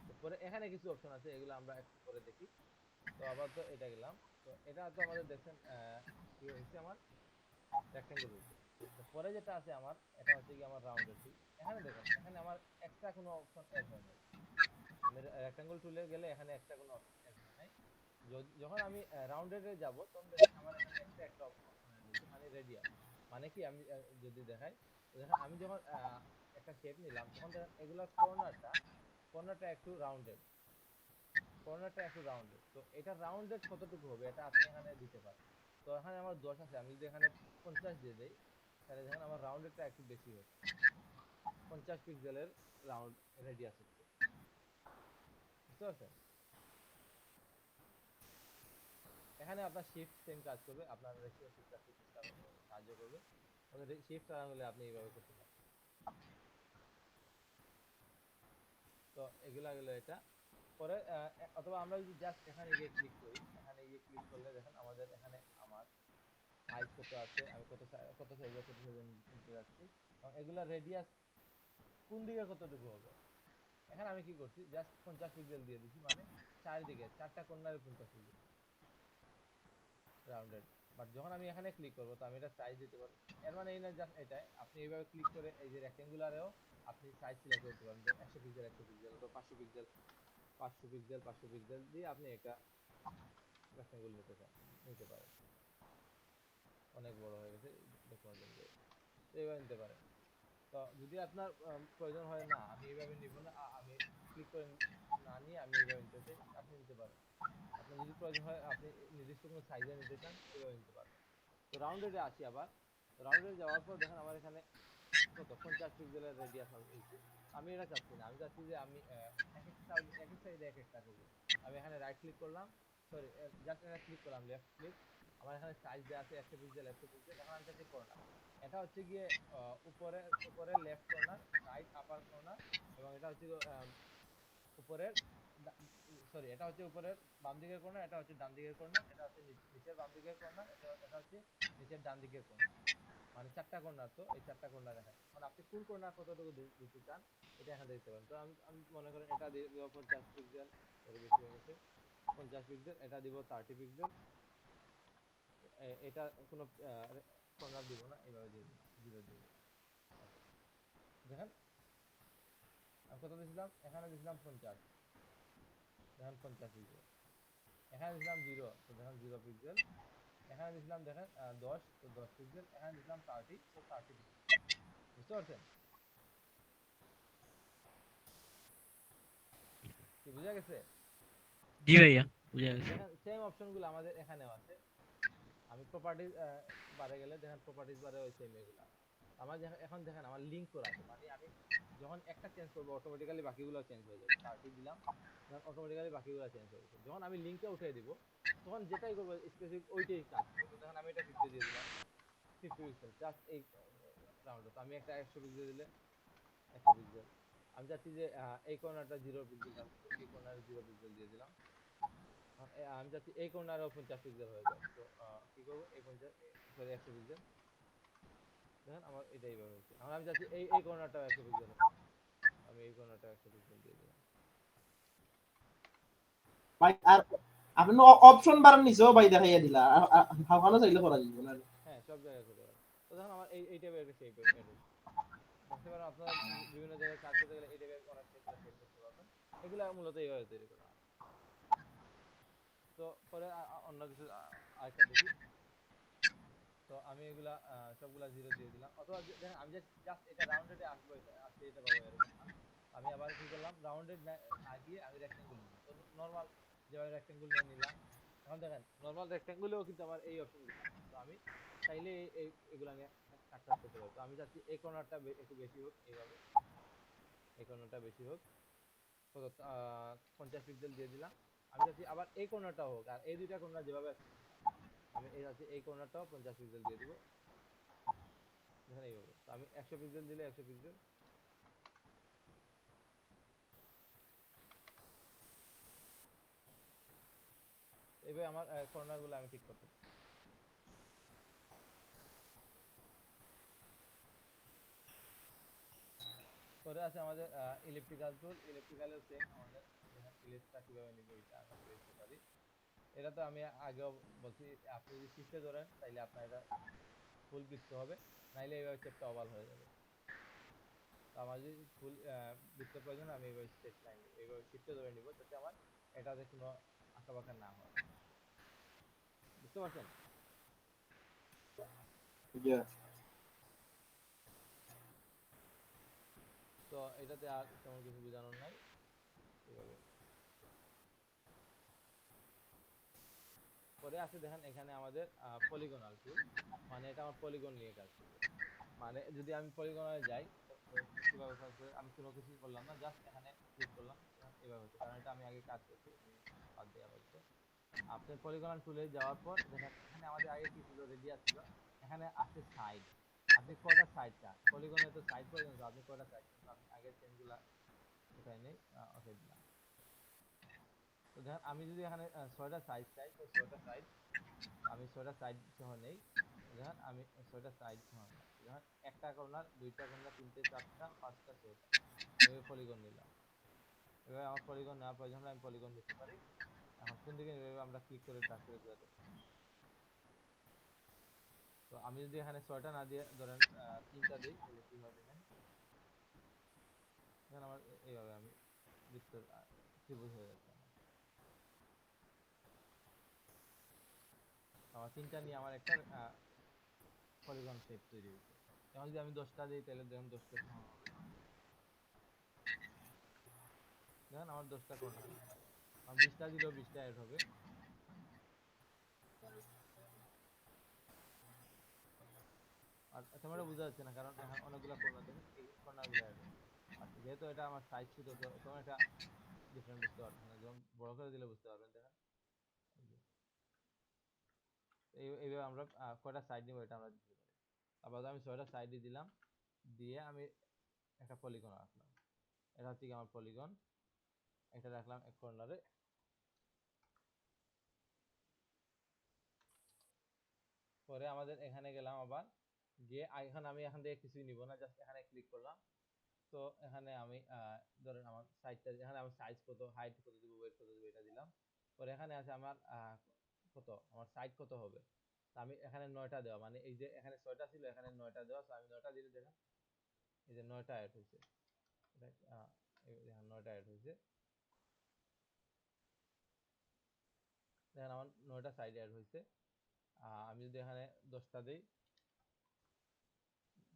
তো পরে এখানে কিছু অপশন আছে, এগুলো আমরা একটু পরে দেখি। তো আবার তো এটা গেলাম, তো এটা তো আমাদের দেখছেন কি হয়েছে, আমার রেক্টেঙ্গল হয়েছে। তো পরে যেটা আছে আমার, এটা হচ্ছে কি আমার রাউন্ডেড টুল। এখানে দেখেন এখানে আমার এক্সট্রা কোনো অপশন এড হয় নাই। আমি রেক্টাঙ্গল টুলে গেলে এখানে এক্সট্রা কোনো অপশন এড হয় নাই। যখন আমি রাউন্ডেড এ যাব তখন দেখেন আমার এখানে একটা অপশন এড হয়েছে, মানে রেডিয়াস। মানে কি আমি যদি দেখাই, তো দেখেন আমি যখন একটা শেপ নিলাম তখন দেখেন এগুলার কর্নারটা একটু রাউন্ডেড, তো এটা রাউন্ডেড কতটুকু হবে এটা আপনি এখানে দিতে পারেন। তো এখানে আমার 10 আছে, আমি যদি এখানে 50 দিয়ে দেই তাহলে দেখেন আমার রাউন্ডেডটা একটু বেশি হচ্ছে, 50 পিক্সেলের রাউন্ড রেডিয়াস হচ্ছে। বুঝতে পারছেন? এখানে আপনার শিফট সেম কাজ করবে, আপনার রেশিও ঠিক রাখতে চেষ্টা সাহায্য করবে। শিফট ছাড়া হলে আপনি এইভাবে করতে পারেন। তো এগুলা গেলো এটা। পরে অথবা আমরা যদি জাস্ট এখানে গিয়ে ক্লিক করি, এখানে গিয়ে ক্লিক করলে দেখেন আমাদের এখানে আমার সাইজ কত আছে, আমি কত সাইজে নিতে যাচ্ছি, এবং এগুলা রেডিয়াস কোন দিকে কতটুকু হবে। এখানে আমি কি করছি, জাস্ট 50 পিক্সেল দিয়ে দিছি, মানে চারিদিকে চারটা কর্নারে 50 পিক্সেল রাউন্ডেড। বাট যখন আমি এখানে ক্লিক করব তো আমি এটা সাইজ দিতে পারবো। এর মানে এই না জাস্ট এটাই, আপনি এইভাবে ক্লিক করে এই যে রেক্টেঙ্গুলারেও আপনি সাইজ সিলেক্ট করতে পারেন, যে 100 পিক্সেল 100 পিক্সেল অথবা 500 পিক্সেল 500 পিক্সেল 500 পিক্সেল দিয়ে আপনি একটা রেক্টেঙ্গুল নিতে পারেন। অনেক বড় হয়ে গেছে দেখতে পাচ্ছেন, যে এইভাবে নিতে পারেন। তো যদি আপনার প্রয়োজন হয় না আমি এইভাবে নিব না, আমি ক্লিক করে না নিয়ে আমি এইভাবে নিতে চাই, আপনি নিতে পারেন। আপনার যদি প্রয়োজন হয় আপনি নির্দিষ্ট কোনো সাইজে নিতে চান এইভাবে নিতে পারবেন। তো রাউন্ডেডে আসি আবার। তো রাউন্ডেডে যাওয়ার পর দেখেন আমার এখানে কত 50 পিক্সেলের রেডিয়াস হয়েছে। আমি এটা চাচ্ছি না, আমি চাচ্ছি যে আমি এক এক সাইডে এক একটা করব। আমি এখানে রাইট ক্লিক করলাম, সরি জাস্ট এটা ক্লিক করলাম, লেফট ক্লিক। আমার এখানে সাইজ দেওয়া আছে 100 পিক্সেল 100 পিক্সেল। এখন আমি চাচ্ছি কর্নার, এটা হচ্ছে গিয়ে উপরে উপরে left corner, right upper corner, এবং এটা হচ্ছে উপরের সরি, এটা হচ্ছে উপরের বাম দিকের কর্নার, এটা হচ্ছে ডান দিকের কর্নার, এটা হচ্ছে নিচের বাম দিকের কর্নার, এটা হচ্ছে নিচের ডান দিকের কর্নার। মানে 4টা কর্নার, তো এই 4টা কর্নার এখানে। মানে আপনি ফুল কর্নার কতটুকু দিতে চান এটা এখানে দিতে পারেন। তো আমি আমি মনে করেন এটা দিব 50 পিক্সেল, সরি বেশি হয়ে গেছে, 50 পিক্সেল, এটা দিব 30 পিক্সেল। এটা কোনো কর্নার দিব না, এইভাবে দিয়ে দিলাম, জিরো দিয়ে দিলাম। Okay, দেখেন আমি কত দিয়েছিলাম, এখানে দিয়েছিলাম 50, দেখেন 50 পিক্সেল। এখানে দিয়েছিলাম 0, তো দেখেন 0 পিক্সেল। এখানে দিয়েছিলাম দেখেন 10, তো 10 পিক্সেল। এখানে দিয়েছিলাম 30, তো 30 পিক্সেল। বুঝতে পারছেন কি, বুঝা গেছে? জি ভাইয়া, বুঝা গেছে। দেখেন সেম অপশনগুলো আমাদের এখানেও আছে। আমি প্রপার্টিজ বারে গেলে দেখেন প্রপার্টিজ বারে ওই সেম এগুলা আমার এখন দেখেন আমার লিংক করা আছে। মানে আমি যখন একটা চেঞ্জ করব অটোমেটিক্যালি বাকিগুলো চেঞ্জ হয়ে যাবে। 30 দিলাম, দেখেন অটোমেটিক্যালি বাকিগুলো চেঞ্জ হয়ে যাবে। যখন আমি লিংকটা উঠিয়ে দিব তখন যেটাই করব স্পেসিফিক ওইটাই কাজ করবে। তো দেখেন আমি এটা 50 দিয়ে দিলাম, 50 পিক্সেল জাস্ট এই রাউন্ড। তো আমি একটা 100 পিক্সেল দিলে 100 পিক্সেল। আমি চাচ্ছি যে এই কর্নারটা 0 পিক্সেল থাকবে, তো এই কর্নারে 0 পিক্সেল দিয়ে দিলাম। আমি চাচ্ছি এই কর্নারও 50 পিক্সেল হয়ে যায়, তো কি করব, এই 50 সরি 100 পিক্সেল। দেখেন আমার এটাই ভাবে হচ্ছে। এখন আমি চাচ্ছি এই কর্নারটাও 100 পিক্সেল হবে, আমি এই কর্নারটা 100 পিক্সেল দিয়ে দিলাম। ভাই আর আপনি অপশন বাড়ান নিছেও ভাই দেখাইয়া দিলা হাওখানো চাইলে করা যাবে না। হ্যাঁ, সব জায়গায় করতে পারেন। তো দেখেন আমার এই টাইপের একটা শেপ এড হচ্ছে। দেখতে পারেন আপনারা বিভিন্ন জায়গায় কাজ করতে গেলে এই টাইপের অনেক শেপগুলো সেট করতে পারবেন। এগুলা মূলত এইভাবে তৈরি করা হয়। তো পরে অন্য কিছু আরেকটা দেখি। তো আমি এগুলা সবগুলা 0 দিয়ে দিলাম। অথবা দেখেন আমি জাস্ট এটা রাউন্ডেডে আসবো, এটা আসছে এটা পাবো এরকম না। আমি আবার কি করলাম, রাউন্ডেড না গিয়ে আমি রেক্টেঙ্গল নিলাম। তো নরমাল যেভাবে রেক্টেঙ্গল নিয়ে নিলাম। এখন দেখেন নরমাল রেক্টেঙ্গলেও কিন্তু আমার এই অপশনগুলো আছে। তো আমি চাইলে এগুলা নিয়ে কাট করতে পারি। তো আমি চাচ্ছি এই কর্নারটা একটু বেশি হোক, এইভাবে এই কর্নারটা বেশি হোক। কত 50 পিক্সেল দিয়ে দিলাম। আমি চাচ্ছি আবার এই কর্নারটাও হোক, আর এই দুইটা কর্নার যেভাবে আছে আমি এই চাচ্ছি এই কর্নারটাও 50 পিক্সেল দিয়ে দিব। দেখেন এইভাবে। তো আমি 100 পিক্সেল দিলে 100 পিক্সেল। এইভাবে আমার কর্নার গুলো আমি ঠিক করতে পারি। পরে আছে আমাদের ইলেকট্রিক্যাল টুল। ইলেকট্রিক্যালের সেম আমাদের দেখেন ইলেকট্রিকটা কিভাবে নিব এটা আমরা দেখতে পারি। এটা তো আমি আগেও বলছি, আপনি যদি শিফটে ধরেন তাহলে আপনার এটা ফুল বৃত্ত হবে, নাইলে এইভাবে শেপটা ওভাল হয়ে যাবে। তো আমার যদি ফুল বৃত্ত প্রয়োজন, আমি এইভাবে স্ট্রেট লাইন নিব, এইভাবে শিফটে ধরে নিব যাতে আমার এটাতে কোনো আঁকাবাঁকা না হয়। বুঝতে পারছেন? তো এটাতে আর তেমন কিছু বোঝানোর নাই, এইভাবে। পরে আছে দেখেন এখানে আমাদের পলিগনাল টুল। মানে এটা আমার পলিগন নিয়ে কাজ করবে। মানে যদি আমি পলিগনালে যাই তো কিভাবে কাজ করে, আমি কোনো কিছু করলাম না, জাস্ট এখানে ক্লিক করলাম, এভাবে হচ্ছে। কারণ এটা আমি আগে কাজ করছি, আমি বাদ দিয়ে আপাতত। আপনি পলিগনাল টুলে যাওয়ার পর দেখেন এখানে আমাদের আগে কি ছিল, রেডিয়াস ছিল, এখানে আছে সাইড। আপনি কয়টা সাইড চান, পলিগনে তো সাইড প্রয়োজন, তো আপনি কয়টা সাইড চান। তো আমি আগের চেনগুলা উঠাই নেই, উঠাই দিলাম। তো দেখেন আমি যদি এখানে 6টা সাইড চাই, তো 6টা সাইড আমি 6টা সাইড সহ নেই। দেখেন আমি 6টা সাইড সহ নিলাম। দেখেন একটা কর্নার, দুইটা কর্নার, তিনটে, চারটা, পাঁচটা, 6টা, আমি পলিগন নিলাম। এভাবে আমার পলিগন নেওয়ার প্রয়োজন হলে আমি পলিগন দিতে পারি। এখন কোন দিকে এভাবে আমরা ক্লিক করে ড্রাগ করে বোঝাতে পারি। তো আমি যদি এখানে 6টা না দিয়ে ধরেন 3টা দিই তাহলে কি হয় দেখেন। দেখেন আমার এইভাবে আমি বৃত্ত ত্রিভুজ হয়ে যাচ্ছে আমার। আমার 3টা নিয়ে আমার একটা পলিগন শেপ তৈরি হয়েছে। এখন যদি আমি 10টা দিই তাহলে দেখেন 10টা সমান হবে। দেখেন আমার 10টা কর্নার। আমার 20টা দিলেও 20টা অ্যাড হবে। আর তেমন একটা বোঝা যাচ্ছে না, কারণ এখন অনেকগুলো কর্নার দেখেন, এই কর্নারগুলো অ্যাড হচ্ছে। আর যেহেতু এটা আমার সাইজ ছোট, তো তেমন একটা ডিফারেন্ট বুঝতে পারছেন না। যখন বড় করে দিলে বুঝতে পারবেন। দেখেন এইভাবে আমরা কয়টা সাইড নিব এটা আমরা দিতে পারি। আবার আমি 6টা সাইডে দিলাম, দিয়ে আমি একটা পলিগন রাখলাম। এটা হচ্ছে কি আমার পলিগন। এটা রাখলাম এক কর্নারে। পরে আমাদের এখানে গেলাম আবার, গিয়ে এখন আমি এখান থেকে কিছুই নিব না, জাস্ট এখানে ক্লিক করলাম। তো এখানে আমি ধরেন আমার সাইজটা, এখানে আমি সাইজ কত, হাইট কত দিব, ওয়েট কত দিব, এটা দিলাম। পরে এখানে আছে আমার কত, আমার সাইজ কত হবে। তো আমি এখানে 9টা দেওয়া, মানে এই যে এখানে 6টা ছিল, এখানে 9টা দেওয়া। তো আমি 9টা দিলে দেখেন এই যে 9টা অ্যাড হয়েছে, দেখেন 9টা অ্যাড হয়েছে। দেখেন আমার 9টা সাইড অ্যাড হয়েছে। আমি যদি এখানে 10টা দিই,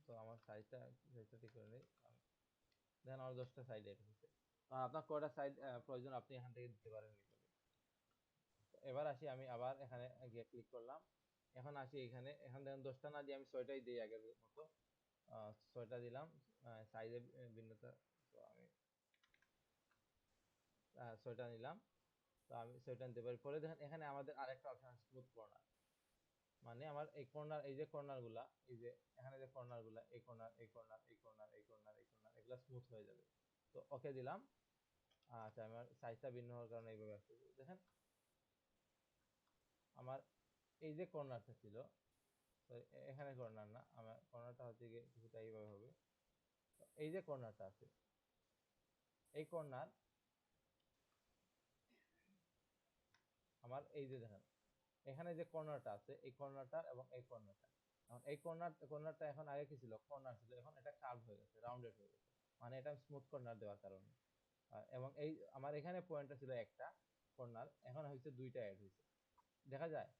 তো আমার সাইজটা ঠিক করে নিই। দেখেন আমার 10টা সাইড অ্যাড হয়েছে। আপনার কয়টা সাইড প্রয়োজন আপনি এখান থেকে দিতে পারেন। এবার আসি, আমি আবার এখানে গিয়ে ক্লিক করলাম। এখন আসি এখানে, এখন দেখেন 10টা না দিয়ে আমি 6টাই দিই আগের মতো। 6টা দিলাম, সাইজে ভিন্নতা। তো আমি 6টা নিলাম। তো আমি 6টা নিতে পারি। পরে দেখেন এখানে আমাদের আরেকটা অপশন, স্মুথ কর্নার। মানে আমার এই কর্নার, এই যে কর্নার গুলা, এই যে এখানে যে কর্নার গুলা, এই কর্নার, এই কর্নার, এই কর্নার, এই কর্নার, এই কর্নার, এগুলা স্মুথ হয়ে যাবে। তো ওকে দিলাম। আচ্ছা, আমার সাইজটা ভিন্ন হওয়ার কারণে এইভাবে আসছে। দেখেন আমার এই যে কর্নারটা ছিল, এখানে কর্নার না, আমার কর্নারটা হচ্ছে গিয়ে কিছুটা এইভাবে হবে। এই যে কর্নারটা আছে, এই কর্নার আমার, এই যে দেখেন এখানে যে কর্নারটা আছে, এই কর্নারটা এবং এই কর্নারটা, এখন এই কর্নারটা এখন আগে কি ছিল, কর্নার ছিল, এখন এটা কার্ভ হয়ে গেছে, রাউন্ডেড হয়ে গেছে। মানে এটা স্মুথ কর্নার দেওয়ার কারণে। এবং এই আমার এখানে পয়েন্টটা ছিল একটা কর্নার, এখন হচ্ছে 2টা অ্যাড হয়েছে, দেখা যায়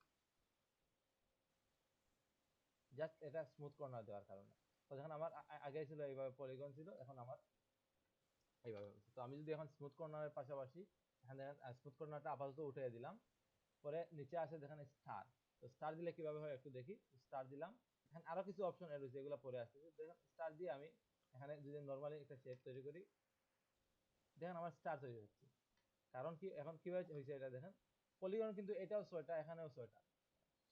জাস্ট এটা স্মুথ কর্নার দেওয়ার কারণে। তো যখন আমার আগে ছিল এইভাবে পলিগন ছিল, এখন আমার এইভাবে হচ্ছে। তো আমি যদি এখন স্মুথ কর্নারের পাশাপাশি এখানে দেখেন স্মুথ কর্নারটা আপাতত উঠিয়ে দিলাম। পরে নিচে আসে দেখেন স্টার। তো স্টার দিলে কিভাবে হয় একটু দেখি। স্টার দিলাম, এখানে আরো কিছু অপশন এড হয়েছে, এগুলো পরে আসছে। দেখেন স্টার দিয়ে আমি এখানে যদি নরমালি একটা শেপ তৈরি করি, দেখেন আমার স্টার তৈরি হচ্ছে। কারণ কি, এখন কিভাবে হয়েছে এটা দেখেন, পলিগন কিন্তু এটাও 6টা, এখানেও 6টা।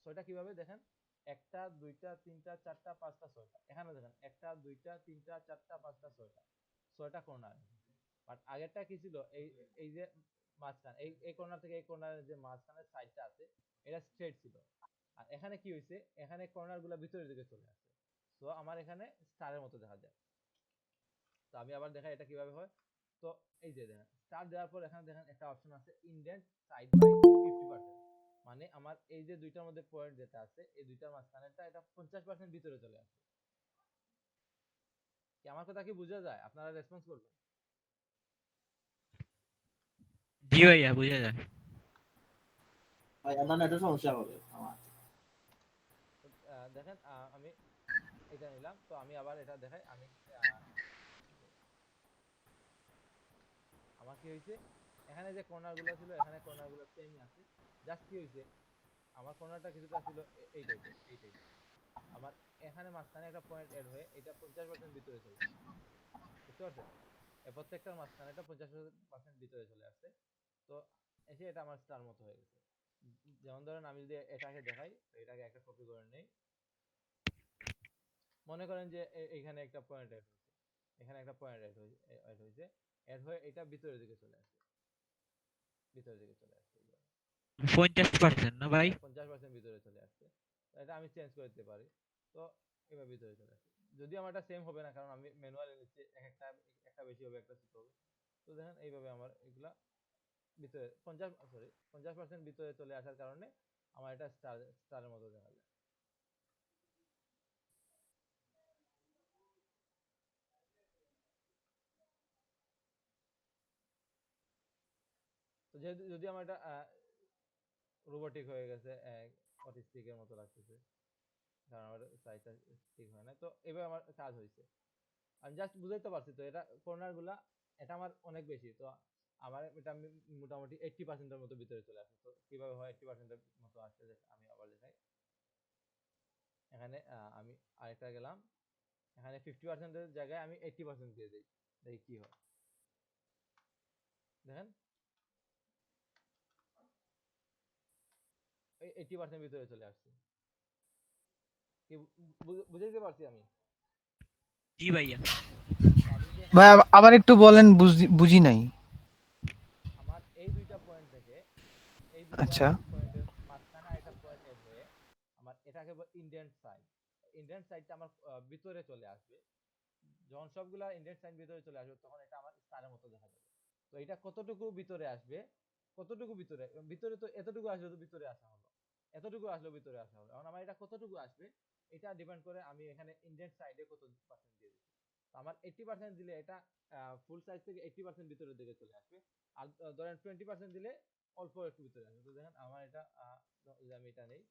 6টা কিভাবে দেখেন, 1টা 2টা 3টা 4টা 5টা 6টা, এখানে দেখেন 1টা 2টা 3টা 4টা 5টা 6টা, 6টা কর্নার। বাট আগেরটা কি ছিল, এই এই যে মাঝখান, এই কর্নার থেকে এই কর্নারের যে মাঝখানের সাইডটা আছে, এটা স্ট্রেট ছিল। আর এখানে কি হয়েছে, এখানে কর্নার গুলা ভিতরের দিকে চলে আসছে। তো আমার এখানে স্টারের মতো দেখা যায়। তো আমি আবার দেখাই এটা কিভাবে হয়। তো এই যে দেখেন স্টার দেওয়ার পর এখানে দেখেন একটা অপশন আছে, ইনডেন্ট সাইড বাই 50%। মানে আমার এই যে দুইটার মধ্যে পয়েন্ট যেটা আছে, এই দুইটার মাঝখানেরটা এটা 50% ভিতরে চলে আসে। কি আমার কথা কি বোঝা যায়? আপনারা রেসপন্স করবেন। জি ভাইয়া বুঝা যায়। ভাই আপনার নেটের সমস্যা হবে আমার। দেখেন আমি এটা নিলাম। তো আমি আবার এটা দেখাই। আমি আমার কি হয়েছে, এখানে যে কর্নার গুলো ছিল, এখানে কর্নার গুলো সেমই আছে। জাস্ট কি হয়েছে, আমার কর্নারটা কিছুটা ছিল এই টাইপের, এই টাইপের। আমার এখানে মাঝখানে একটা পয়েন্ট এড হয়ে এটা 50% ভিতরে চলে আসছে। বুঝতে পারছেন? প্রত্যেকটার মাঝখানে এটা 50% ভিতরে চলে আসছে। তো এসে এটা আমার স্টার মতো হয়ে গেছে। যেমন ধরেন আমি যদি এটাকে দেখাই, এটাকে একটা কপি করে নেই। মনে করেন যে এখানে একটা পয়েন্ট এড হয়েছে, এখানে একটা পয়েন্ট এড হয়ে এটা ভিতরের দিকে চলে আসছে, ভিতরের দিকে চলে আসছে। 50% না ভাই? 50% ভিতরে চলে আসছে। এটা আমি চেঞ্জ করে দিতে পারি। তো এবার ভিতরে চলে আসছে। যদি আমার এটা সেম হবে না, কারণ আমি ম্যানুয়ালি নিচ্ছি, একটা বেশি হবে, একটা ছোট হবে। তো দেখেন এইভাবে আমার এগুলা ভিতরে 50% ভিতরে চলে আসার কারণে আমার এটা স্টারের মতো দেখা যায়। তো যদি আমার এটা রোবোটিক হয়ে গেছে, অটিস্টিকের মতো লাগতেছে, কারণ আমার সাইজটা ঠিক হয় না। তো এভাবে আমার কাজ হয়েছে। আমি জাস্ট বুঝাইতে পারছি। তো এটা কর্নার গুলা, এটা আমার অনেক বেশি। তো আমার এটা মোটামুটি 80%-এর মতো ভিতরে চলে আসে। তো কিভাবে হয় 80%-এর মতো আসছে, আমি আবার দেখাই। এখানে আমি আরেকটা গেলাম, এখানে 50%-এর জায়গায় আমি 80% দিয়ে দিই, দেখি কি হয়। দেখেন 80% ভিতরে চলে আসছে। কি বুঝাইতে পারছি আমি? জি ভাইয়া। আমি যদি ভাই আবার একটু বলেন, বুঝি নাই। আচ্ছা পয়েন্টের মাঝখানে একটা পয়েন্ট এড হয়ে আমার এটাকে ইন্ডিয়ান সাইড, ইন্ডিয়ান সাইডটা আমার ভিতরে চলে আসবে। যখন সবগুলা ইন্ডিয়ান সাইড ভিতরে চলে আসবে তখন এটা আমার স্টারের মতো দেখা যাবে। তো এটা কতটুকু ভিতরে আসবে, কতটুকু ভিতরে, ভিতরে তো এতটুকু আসলে তো ভিতরে আসা হলো, এতটুকু আসলে ভিতরে আসা হলো। এখন আমার এটা কতটুকু আসবে এটা ডিপেন্ড করে আমি এখানে ইন্ডিয়ান সাইডে কত পার্সেন্ট দিয়ে দিচ্ছি। তো আমার 80% দিলে এটা ফুল সাইজ থেকে 80% ভিতরের দিকে চলে আসবে। আর ধরেন 20% দিলে অল্প একটু ভিতরে আসবে। তো দেখেন আমার এটা যদি আমি এটা নেই,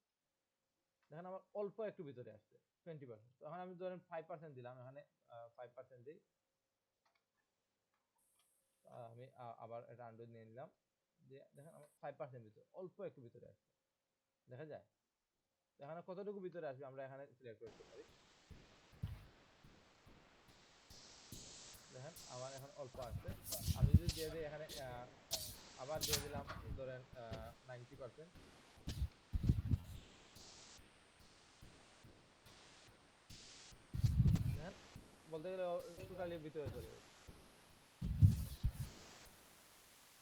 দেখেন আমার অল্প একটু ভিতরে আসছে 20%। তো এখন আমি ধরেন 5% দিলাম, এখানে 5% দিই। আমি আবার এটা আন্ডু নিয়ে নিলাম, দিয়ে দেখেন আমার 5% ভিতরে অল্প একটু ভিতরে আসছে, দেখা যায়। এখানে কতটুকু ভিতরে আসবে আমরা এখানে সিলেক্ট করতে পারি। দেখেন আমার এখন অল্প আসছে। আমি যদি দিয়ে দিই এখানে আবার দিয়ে দিলাম ধরেন 90%, দেখেন বলতে গেলে টোটালি ভিতরে চলে গেছে,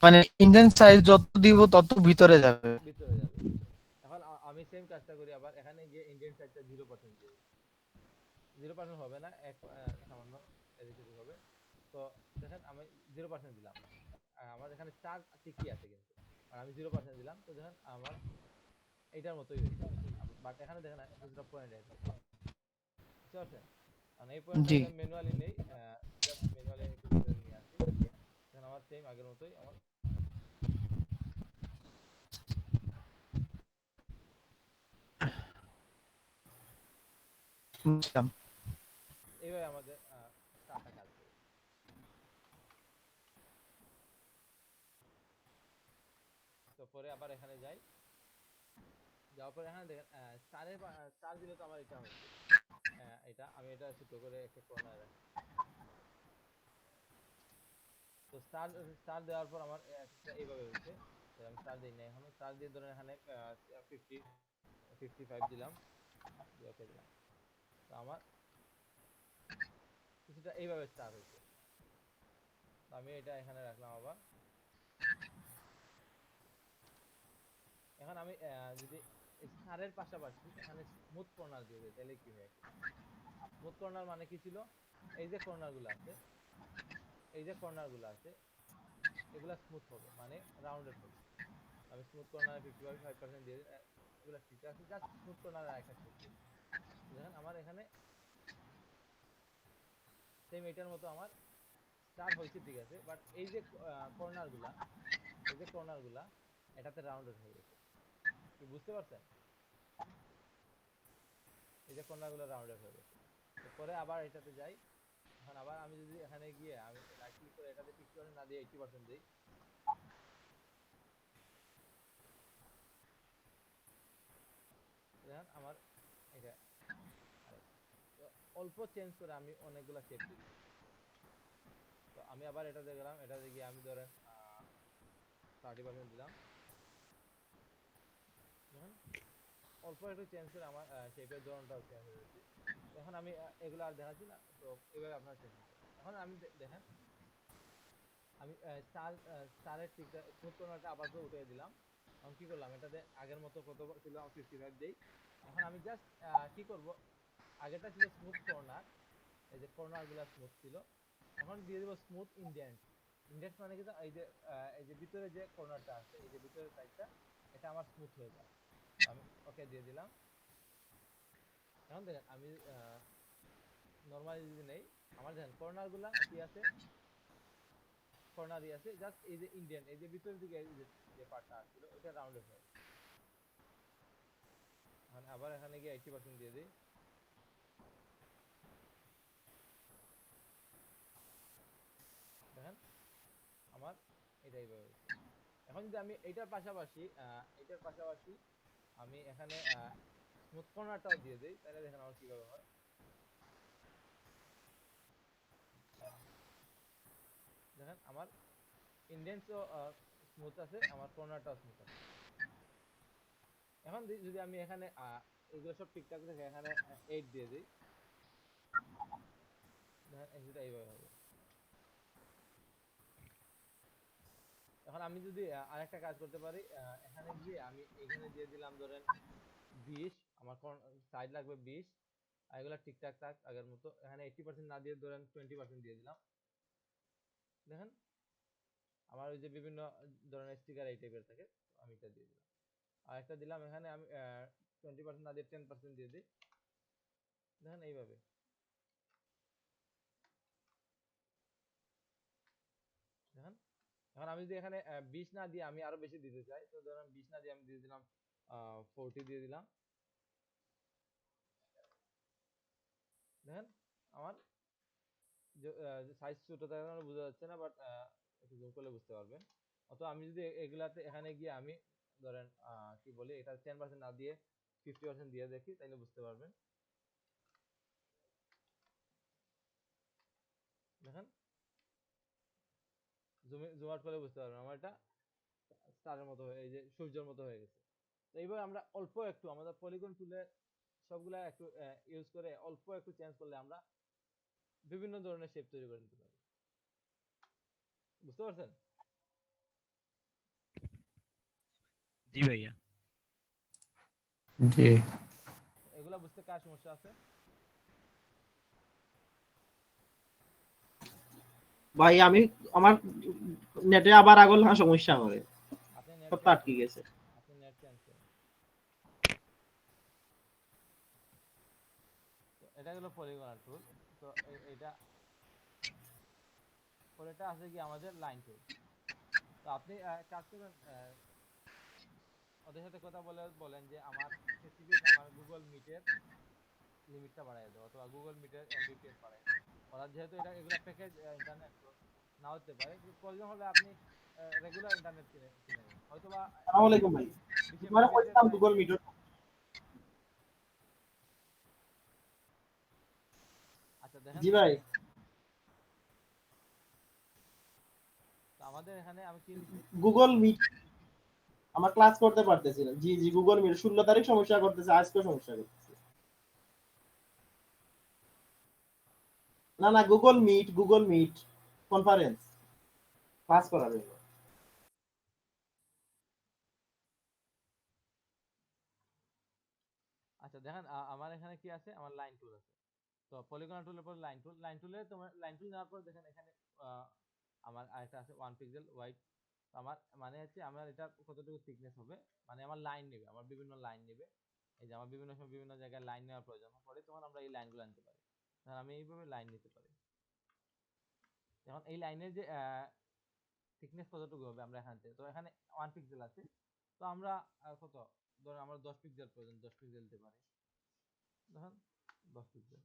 মানে ইন্ডিয়ান সাইজ যত দিব তত ভিতরে যাবে। ভিতরে যাবে। এখন আমি সেম কাজটা করি, আবার এখানে গিয়ে ইন্ডিয়ান সাইডটা 0% দিয়ে দিই। 0% হবে না, এক সামান্য এদিক সেদিক হবে। তো দেখেন আমি 0% দিলাম, আমার এখানে 4 ঠিকই আছে কিন্তু, আর আমি 0% দিলাম। তো দেখেন আমার এইটার মতোই হয়েছে। বাট এখানে দেখেন কিছুটা পয়েন্ট অ্যাড হয়েছে, বুঝতে পারছেন? মানে এই পয়েন্টটা জি যদি আমি ম্যানুয়ালি নেই, জাস্ট ম্যানুয়ালি একটু ভিতরে নিয়ে আসি, দেখেন আমার সেম আগের মতোই আমার বুঝলাম। এইভাবে আমাদের স্টারটা কাজ করে। তো পরে আবার এখানে যাই, যাওয়ার পরে এখানে দেখেন স্টার দিলে তো আমার এটা হচ্ছে, এটা আমি এটা ছোট করে একটা কর্নার রাখি। তো স্টার স্টার দেওয়ার পর আমার এইভাবে হয়েছে। আমি স্টার দিই না, এখনো স্টার দিয়ে ধরেন এখানে 50 55 দিলাম, ওকে দিলাম। তো আমার কিছুটা এইভাবে স্টার হয়েছে। তো আমি এটা এখানে রাখলাম আবার। এখন আমি যদি স্টারের পাশাপাশি এখানে স্মুথ কর্নার দিয়ে দিই তাহলে কি হয়? স্মুথ কর্নার মানে কি ছিল? এই যে কর্নার গুলো আছে, এই যে কর্নার গুলো আছে, এগুলা স্মুথ হবে মানে রাউন্ডেড হবে। আমি স্মুথ কর্নার 55% দিয়ে এগুলা ঠিক আছে, জাস্ট স্মুথ কর্নার একটা শেপ দিই। দেখেন আমার এখানে সেম এটার মতো আমার স্টার হয়েছে, ঠিক আছে, বাট এই যে কর্নার গুলা, এই যে কর্নার গুলা এটাতে রাউন্ডেড হয়ে গেছে, কি বুঝতে পারছেন? এই যে কর্নার গুলো রাউন্ডেড হয়ে গেছে। তো পরে আবার এটাতে যাই, এখন আবার আমি যদি এখানে গিয়ে আমি রাইট ক্লিক করে এটাতে 50% না দিয়ে 80% দিই, দেখেন আমার এটা আরে, তো অল্প চেঞ্জ করে আমি অনেকগুলা শেপ দিই। তো আমি আবার এটাতে গেলাম, এটাতে গিয়ে আমি ধরেন 30% দিলাম, দেখেন অল্প একটু চেঞ্জ করে আমার শেপের ধরনটাও চেঞ্জ হয়ে গেছে। এখন আমি এগুলো আর দেখাচ্ছি না, তো এভাবে আপনারা চেঞ্জ করবেন। এখন আমি দেখেন আমি স্টারের টিকটা স্মুথ কর্নারটা আবার করে উঠিয়ে দিলাম। এখন কি করলাম, এটাতে আগের মতো কত ছিল 55 দেই। এখন আমি জাস্ট কি করব, আগেরটা ছিল স্মুথ কর্নার, এই যে কর্নার গুলা স্মুথ ছিল, এখন দিয়ে দিব স্মুথ ইন্ডেন্ট। ইন্ডেন্ট মানে কি, এই যে ভিতরে যে কর্নারটা আছে, এই যে ভিতরের সাইডটা, এটা আমার স্মুথ হয়ে যায়। আমি ওকে দিয়ে দিলাম। এখন দেখেন আমি নরমালি যদি নেই, আমার দেখেন কর্নার গুলা কি আছে, কর্নারই আছে, জাস্ট এই যে ইন্ডিয়ান এই যে ভিতরের দিকে এই যে পার্টটা আসছিল ওটা রাউন্ডেড হয়ে গেছে। মানে আবার এখানে গিয়ে 80% দিয়ে দিই, দেখেন আমার এটাই হয়েছে। এখন যদি আমি এটার পাশাপাশি আমি এখানে স্মুথ কর্নারটাও দিয়ে দিই, তাহলে দেখেন আমার কিভাবে হয়। দেখেন আমার ইন্ডিয়ানসও স্মুথ আছে, আমার কর্নারটাও স্মুথ আছে। এখন যদি আমি এখানে এগুলো সব ঠিকঠাক রেখে এখানে 8 দিয়ে দিই, দেখেন এইভাবে হবে। এখন আমি যদি আরেকটা কাজ করতে পারি, এখানে গিয়ে আমি এখানে দিয়ে দিলাম ধরেন 20, আমার সাইড লাগবে 20, আর এগুলা ঠিকঠাক থাক আগের মতো। এখানে 80% না দিয়ে ধরেন 20% দিয়ে দিলাম। দেখেন আমার ওই যে বিভিন্ন ধরনের স্টিকার এই টাইপের থাকে, আমি এটা দিয়ে দিলাম। আর একটা দিলাম এখানে আমি 20% না দিয়ে 10% দিয়ে দিই। দেখেন এইভাবে। দেখেন এখন আমি যদি এখানে 20 না দিয়ে আমি আরো বেশি দিতে চাই, তো ধরেন 20 না দিয়ে আমি দিয়ে দিলাম 40 দিয়ে দিলাম। দেখেন আমার সাইজ ছোট থাকার কারণে বোঝা যাচ্ছে না, বাট একটু জুম করলে বুঝতে পারবেন। অথবা আমি যদি এগুলাতে এখানে গিয়ে আমি ধরেন কি বলি, এটা 10% না দিয়ে 50% দিয়ে দেখি, তাইলে বুঝতে পারবেন। দেখেন জুম আউট করলে বুঝতে পারবেন আমার এটা স্টারের মতো এই যে সূর্যের মতো হয়ে গেছে। তো এইভাবে আমরা অল্প একটু আমাদের পলিগন টুলে সবগুলা একটু ইউজ করে অল্প একটু চেঞ্জ করলে আমরা বিভিন্ন ধরনের শেপ তৈরি করে নিতে পারি। বুঝতে পারছেন? জি ভাইয়া। জি এগুলা বুঝতে কার সমস্যা আছে? ভাই আমি আমার নেটে আবার আগল সমস্যা করে, আপনি নেট সব তো চেঞ্জ আটকে করেন। গেছে। আপনি নেট চেঞ্জ করেন। তো এটা হলো পলিগন টুল। তো এটা পরেরটা আছে কি আমাদের লাইন টুল। তো আপনি কাজ করবেন, ওদের সাথে কথা বলে বলেন যে আমার স্পেসিফিক আমার গুগল মিটের লিমিটটা বাড়ায় দাও, অথবা গুগল মিটের এমবিপিএস বাড়ায় দাও। ওরা যেহেতু এগুলা প্যাকেজ ইন্টারনেট না হতে পারে, প্রয়োজন হলে আপনি রেগুলার ইন্টারনেট কিনে কিনে নিন, হয়তোবা আসসালামু আলাইকুম ভাই, 20 মানে এমবিপিএস এর কইতাম গুগল চাইতে। মিট। আচ্ছা দেখেন জি তো, ভাই, তো আমাদের এখানে আমি কি লিখছি? গুগল মিট আমার ক্লাস করতে পারতেছি না। জি জি, গুগল মিট 16 তারিখ সমস্যা করতেছে, আজকে সমস্যা করতেছে। না না, গুগল মিট কনফারেন্স ক্লাস করার জন্য। আচ্ছা দেখেন আমার এখানে কি আছে, আমার লাইন টুল আছে। তো পলিগন টুলের পর লাইন টুলে তোমার লাইন টুল নেওয়ার পর দেখেন এখানে আহ, আমার আরেকটা আছে 1 পিক্সেল হোয়াইট। আমার মানে হচ্ছে আমার এটা কতটুকু থিকনেস হবে, মানে আমার লাইন নেবে, আমার বিভিন্ন লাইন নেবে। এই যে আমার বিভিন্ন সময় বিভিন্ন জায়গায় লাইন নেওয়ার প্রয়োজন পড়ে, তখন আমরা এই লাইনগুলো আনতে পারি। তখন আমি এইভাবে লাইন নিতে পারি। এখন এই লাইনের যে থিকনেস কতটুকু হবে আমরা এখান থেকে, তো এখানে 1 পিক্সেল আছে। তো আমরা কত, ধরুন আমার 10 পিক্সেল প্রয়োজন, 10 পিক্সেল দিতে পারি। দেখুন 10 পিক্সেল,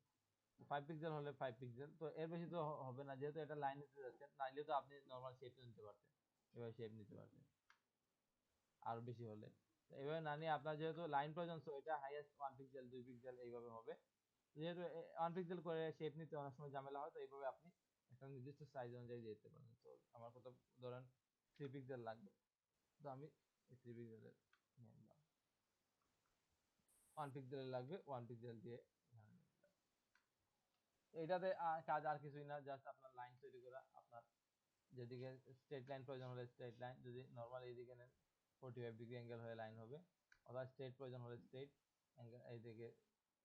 5 পিক্সেল হলে 5 পিক্সেল। তো এর বেশি তো হবে না, যেহেতু এটা লাইন নিতে যাচ্ছেন, নাইলে তো আপনি নরমাল শেপ নিতে পারতেন, এভাবে শেপ নিতে পারতেন আর বেশি হলে। তো এইভাবে না নিয়ে আপনার যেহেতু লাইন প্রয়োজন, সো এটা হাইয়েস্ট 1 পিক্সেল 2 পিক্সেল এইভাবে হবে। যেহেতু 1 পিক্সেল করে শেপ নিতে অনেক সময় ঝামেলা হয়, তো এইভাবে আপনি একটা নির্দিষ্ট সাইজ অনুযায়ী যেতে পারেন। তো আমার কত ধরেন 3 পিক্সেল লাগবে, তো আমি 3 পিক্সেলের নিয়ে নিলাম। 1 পিক্সেলের লাগবে, 1 পিক্সেল দিয়ে এখানে নিয়ে নিলাম। এটাতে কাজ আর কিছুই না, জাস্ট আপনার লাইন তৈরি করা। আপনার যেদিকে স্ট্রেট লাইন প্রয়োজন হলে স্ট্রেট লাইন, যদি নরমাল এইদিকে নেন 45 ডিগ্রি অ্যাঙ্গেল হয়ে লাইন হবে, অথবা স্ট্রেট প্রয়োজন হলে স্ট্রেট অ্যাঙ্গেল এইদিকে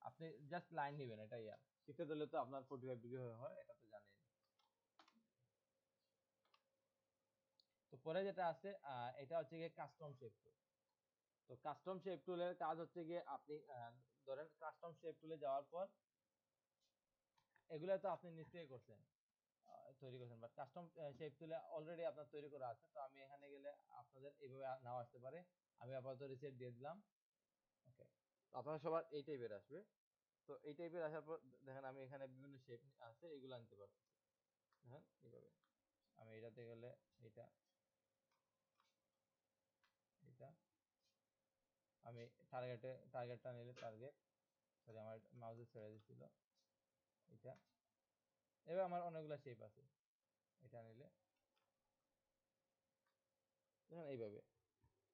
আপনি জাস্ট লাইন নেবেন। এটাই আর শিখতে দিলে তো আপনার 45 ডিগ্রি হয়ে হয়, এটা তো জানেন। তো পরে যেটা আছে এটা হচ্ছে গিয়ে কাস্টম শেপ টুল। তো কাস্টম শেপ টুলের কাজ হচ্ছে গিয়ে আপনি ধরেন কাস্টম শেপ টুলে যাওয়ার পর এগুলো তো আপনি নিশ্চয়ই করছেন, তৈরি করছেন, বাট কাস্টম শেপ টুলে অলরেডি আপনার তৈরি করা আছে। তো আমি এখানে গেলে আপনাদের এইভাবে নাও আসতে পারে। আমি আপাতত রিসেট দিয়ে দিলাম। ওকে, তো আপনারা সবার এই টাইপের আসবে। তো এই টাইপের আসার পর দেখেন আমি এখানে বিভিন্ন শেপ আছে, এগুলো আনতে পারছি। দেখেন এইভাবে আমি এটাতে গেলে এটা এটা আমি টার্গেটটা নিলে টার্গেট, সরি আমার মাউসে ছেড়ে দিচ্ছিল এটা। এবার আমার অনেকগুলো শেপ আছে, এটা নিলে দেখেন এইভাবে।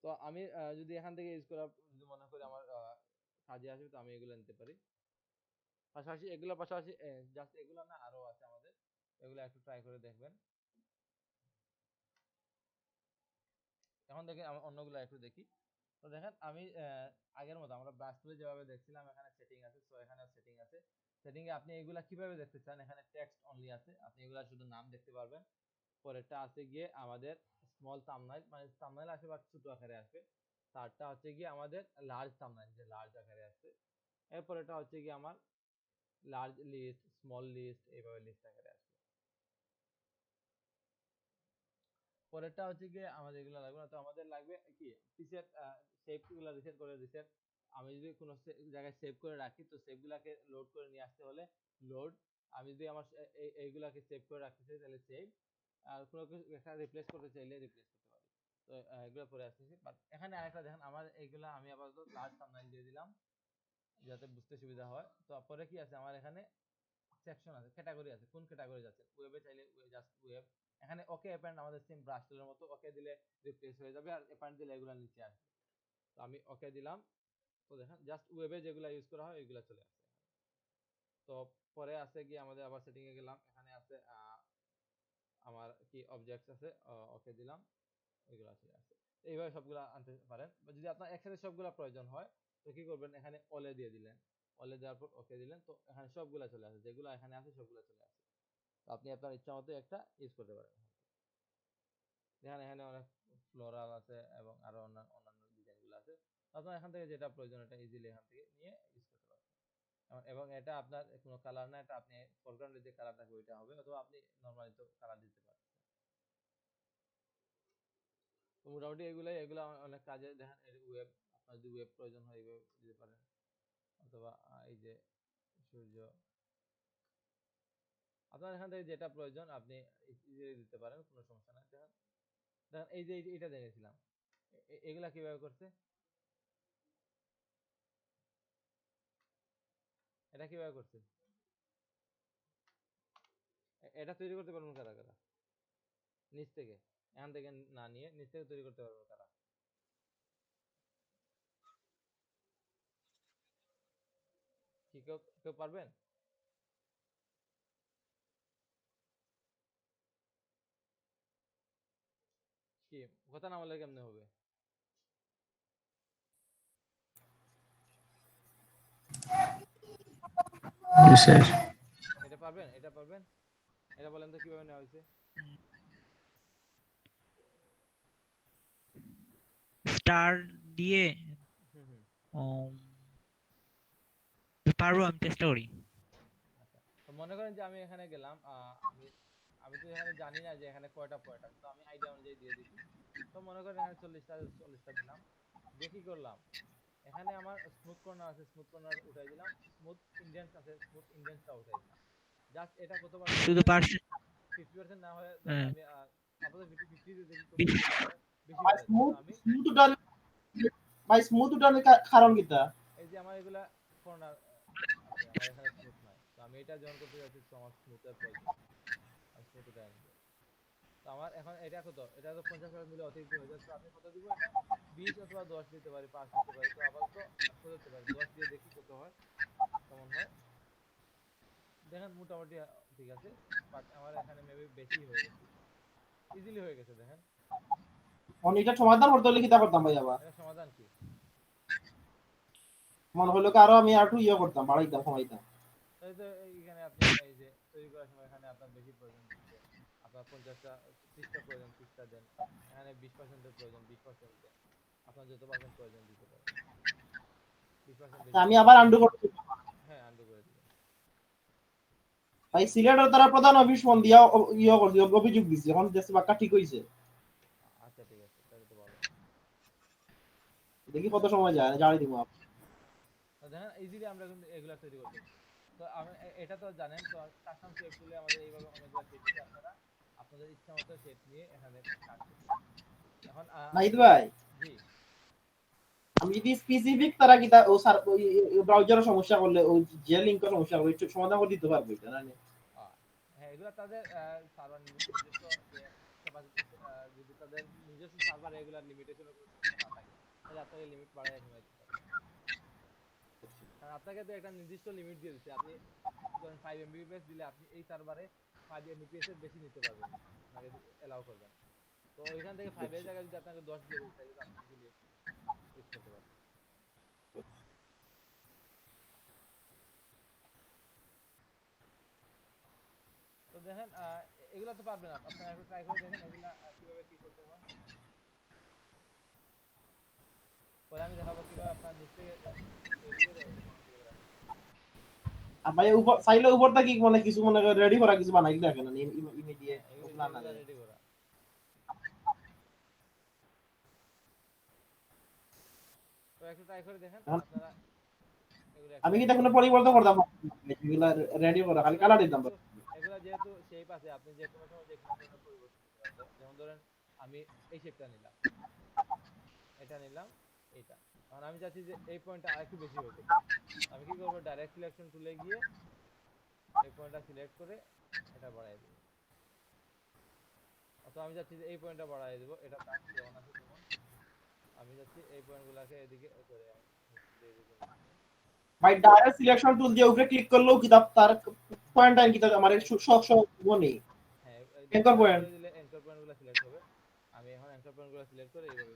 তো আমি যদি এখান থেকে ইউজ করা যদি মনে করি আমার কাজে আসবে, তো আমি এগুলো নিতে পারি। পাশাপাশি এগুলো পাশাপাশি জাস্ট এগুলো না, আরো আছে আমাদের, এগুলো একটু ট্রাই করে দেখবেন। এখন দেখেন আমি অন্যগুলো একটু দেখি। তো দেখেন আমি আগের মতো আমরা ব্রাশ টুলে যেভাবে দেখছিলাম এখানে সেটিং আছে, সো এখানে সেটিং আছে। সেটিং এ আপনি এগুলা কিভাবে দেখতে চান, এখানে টেক্সট অনলি আছে, আপনি এগুলা শুধু নাম দেখতে পারবেন। পরেরটা আছে গিয়ে আমাদের স্মল থাম্বনেল, মানে থাম্বনেল আসবে বাট ছোট আকারে আসবে। তারটা হচ্ছে গিয়ে আমাদের লার্জ থাম্বনেল, যে লার্জ আকারে আসবে। এরপরেটা হচ্ছে গিয়ে আমার লার্জ লিস্ট, স্মল লিস্ট, এইভাবে লিস্ট আকারে আসবে। পরেরটা হচ্ছে গিয়ে আমাদের এগুলো লাগবে না, তো আমাদের লাগবে কি প্রিসেট, সেভ গুলো রিসেট করে রিসেট। আমি যদি কোনো জায়গায় সেভ করে রাখি, তো সেভ গুলাকে লোড করে নিয়ে আসতে হলে লোড। আমি যদি আমার এইগুলাকে সেভ করে রাখতে চাই তাহলে সেভ। আর কোনো কিছু একটা রিপ্লেস করতে চাইলে রিপ্লেস করতে পারি। তো এগুলো পরে আসতেছি, বাট এখানে আরেকটা দেখেন আমার এইগুলা আমি আপাতত লার্জ থাম্বনেল দিয়ে দিলাম যাতে বুঝতে সুবিধা হয়। তো পরে কি আছে আমার এখানে সেকশন আছে, ক্যাটাগরি আছে, কোন ক্যাটাগরি যাচ্ছে। ওয়েবে চাইলে জাস্ট ওয়েব, এখানে ওকে অ্যাপেন্ড আমাদের সেম ব্রাশ টুলের মতো, ওকে দিলে রিপ্লেস হয়ে যাবে, আর অ্যাপেন্ড দিলে এগুলো নিচে আসবে। তো আমি ওকে দিলাম, তো দেখেন জাস্ট ওয়েবে যেগুলো ইউজ করা হয় ওইগুলো চলে আসছে। তো পরে আছে কি আমাদের আবার সেটিং এ গেলাম, এখানে আছে আমার কি অবজেক্টস আছে, ওকে দিলাম, ওইগুলো চলে আসছে। এইভাবে সবগুলা আনতে পারেন, বা যদি আপনার একসাথে সবগুলা প্রয়োজন হয় তো কি করবেন, এখানে অলে দিয়ে দিলেন, অলে দেওয়ার পর ওকে দিলেন, তো এখানে সবগুলা চলে আসে, যেগুলো এখানে আছে সবগুলা চলে আসে। তো আপনি আপনার ইচ্ছা মতো একটা ইউজ করতে পারেন। দেখেন এখানে অনেক ফ্লোরাল আছে এবং আরো অন্যান্য ডিজাইন গুলো আছে। আপনার এখান থেকে যেটা প্রয়োজন এটা ইজিলি এখান থেকে নিয়ে ইউজ করতে পারবেন। এবং এটা আপনার কোনো কালার না, এটা আপনি ফরগ্রাউন্ডে যে কালার থাকবে ওইটা হবে, অথবা আপনি নরমালি তো কালার দিতে পারেন। তো মোটামুটি এগুলো অনেক কাজে। দেখেন ওয়েব, আপনার যদি ওয়েব প্রয়োজন হয় এইভাবে দিতে পারেন, অথবা এই যে সূর্য, আপনার এখান থেকে যেটা প্রয়োজন আপনি ইজিলি দিতে পারেন, কোনো সমস্যা নাই। দেখেন দেখেন এই যে এটা দেখেছিলাম, এগুলা কিভাবে করছে, এটা কিভাবে করছে, এটা তৈরি করতে পারবেন কারা কারা নিচ থেকে, এখান থেকে না নিয়ে নিচ থেকে তৈরি করতে পারবেন কারা, কি কেউ কেউ পারবেন? কি কথা না বললে কেমনে হবে? জি স্যার। এটা পারবেন, এটা পারবেন, এটা বলেন তো কিভাবে নেওয়া হয়েছে। স্টার দিয়ে হুম হুম। উম, পারবো, আমি চেষ্টা করি। আচ্ছা, তো মনে করেন যে আমি এখানে গেলাম, আমি আমি তো এখানে জানি না যে এখানে কয়টা পয়েন্ট আছে, তো আমি আইডিয়া অনুযায়ী দিয়ে দিচ্ছি। তো মনে করেন এখানে 40টা দিলাম, দিয়ে কি করলাম, এখানে আমার স্মুথ কর্নার আছে, স্মুথ কর্নার উঠাই দিলাম, স্মুথ ইন্ডেন্স আছে, স্মুথ ইন্ডেন্সটা উঠাই দিলাম। জাস্ট এটা কত পার্সেন্ট শুধু হবে, পারছে। 50% না হয় ধরেন হ্যাঁ, আমি আপাতত 50 দিয়ে দেখি কত দিতে পারে, বেশি ভাই হয়ে যাচ্ছে। তো স্মুথ আমি স্মুথ উঠান, ভাই স্মুথ উঠানের কারণ কিটা? এই যে আমার এগুলা কর্নার আছে, আমার এখানে স্মুথ নাই, তো আমি এটা যখন করতে যাচ্ছি তো আমার স্মুথের প্রয়োজন, আমি স্মুথ উঠাই নিব। তো আমার এখন এটা কত, এটা তো 50% দিলে অতিরিক্ত হয়ে যাচ্ছে, তো আমি কত দিব, এটা 20 অথবা 10 দিতে পারি, 5 দিতে পারি। তো আপাতত কত দিতে পারি, 10 দিয়ে দেখি কত হয়, কেমন হয়। দেখেন মোটামুটি ঠিক আছে, বাট আমার এখানে মেবি বেশি হয়ে গেছে, ইজিলি হয়ে গেছে। দেখেন এটা সমাধান করতে হলে কিটা করতাম ভাই আবার? এটা সমাধান কি, মনে হলো কি আরো আমি আর একটু ইয়ে করতাম, বাড়াইতাম, কমাইতাম। এই তো এইখানে আপনি এই যে তৈরি করার সময় এখানে আপনার বেশি প্রয়োজন দিচ্ছে, আপনার 50টা 30টা প্রয়োজন 30টা দেন, এখানে 20% এর প্রয়োজন 20% দেন, আপনার যত পার্সেন্ট প্রয়োজন দিতে পারেন, 20% তা বেশি আমি দিতে আবার পারেন। আন্ডু করতে। হ্যাঁ আনডু করে দিবেন। ভাই সিলেটের তারা প্রধান অফিস ফোন দিয়া ইয়ে করছি, অভিযোগ দিছি, এখন দেশে বাক্কা ঠিক হইছে। আচ্ছা ঠিক আছে, তাহলে তো ভালো। দেখি কত সময় যায়, জানি দিব। তো দেখেন ইজিলি আমরা কিন্তু এগুলা তৈরি করতে পারি। তো আমি এটা তো জানেন, তো কাস্টম শেপ টুলে আমাদের এইভাবে অনেকগুলো শেপ আছে, আপনারা আপনাদের ইচ্ছা মতো শেপ নিয়ে এখানে কাজ করতে পারেন। এখন নাহিদ ভাই, জি, আমি যদি স্পেসিফিক তারা কিটা ও স্যার ওই ব্রাউজারের সমস্যা করলে ওই যে লিংকের সমস্যা করলে একটু সমাধান করে দিতে পারবো এটা না? হ্যাঁ এগুলো তাদের সার্ভার নিজস্ব যে ক্যাপাসিটি, যদি তাদের নিজস্ব সার্ভার রেগুলার লিমিটেশনের কোনো সমস্যা না থাকে তাহলে আপনাকে লিমিট বাড়ায় কমাই দিতে পারে। কারণ আপনাকে তো একটা নির্দিষ্ট লিমিট দিয়ে দিচ্ছে, আপনি ধরেন 5 এমবিপিএস দিলে আপনি এই সার্ভারে 5 এমবিপিএস এর বেশি নিতে পারবেন না, আপনাকে এলাও করবেন না। তো ওইখান থেকে 5 এর জায়গায় যদি আপনাকে 10 দিয়ে দিই তাহলে তো আপনি easily use করতে পারবেন। তো দেখেন এগুলা তো পারবেন না, আপনারা একটু ট্রাই করে দেখেন এগুলা কিভাবে কি করতে হয়। পরে আমি দেখাবো কিভাবে আপনার নিচ থেকে তৈরি করে configure করা যায়। আর ভাই উপর চাইলে উপরটা কি মানে কিছু মনে রেডি করা কিছু বানাই দেখেন না ইমিডিয়েট হ্যাঁ, এগুলো প্ল্যান এগুলো আছে। রেডি করা। তো একটু ট্রাই করে দেখেন আপনারা এগুলো আমি কি একটু কোনো পরিবর্তন করতাম এগুলা রেডি করা খালি কালার দিতাম যেহেতু এগুলা যেহেতু শেপ আছে আপনি যে কোনো সময় যে কোনো ধরনের পরিবর্তন করতে পারবেন। যেমন ধরেন আমি এই শেপটা নিলাম, এটা নিলাম, এইটা। এখন আমি চাচ্ছি যে এই পয়েন্টটা আরেকটু বেশি হতে। আমি কি করব, ডাইরেক্ট সিলেকশন টুলে গিয়ে এই পয়েন্টটা সিলেক্ট করে এটা বাড়াই দেব। অথবা আমি চাচ্ছি যে এই পয়েন্টটা বাড়াই দেব, এটা তার যেমন আছে তেমন। আমি চাচ্ছি এই পয়েন্টগুলোকে এদিকে করে আমি দিয়ে দেব। ভাই ডাইরেক্ট সিলেকশন টুল দিয়ে উপরে ক্লিক করলেও কি তার পয়েন্ট টাইম কি আমার সব সব বনে হ্যাঁ, এঙ্কর ডান পয়েন্ট। করে দিলে অ্যাঙ্কর পয়েন্টগুলো সিলেক্ট হবে। আমি এখন অ্যাঙ্কর পয়েন্টগুলো সিলেক্ট করে এইভাবে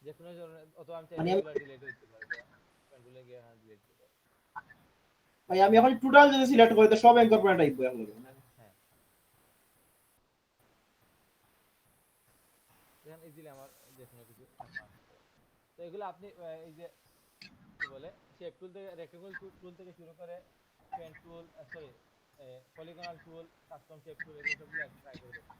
যে কোনো ধরনের, অথবা আমি চাইলে মানে এগুলো ডিলিট করতে পারি, পয়েন্টগুলো গিয়ে ডিলিট করতে পারি। ভাই আমি এখন টোটাল যদি সিলেক্ট করি তো সব এঙ্কর পয়েন্ট আইবে এখন। হ্যাঁ, এখন ইজিলি আমার যে কোনো কিছু এখন আসছে। তো এগুলো আপনি এই যে কি বলে শেপ টুল থেকে, রেক্টেঙ্গল টুল থেকে শুরু করে পেন টুল, সরি পলিগনাল টুল, কাস্টম শেপ টুল, এগুলো সবগুলো ট্রাই করে দেখুন।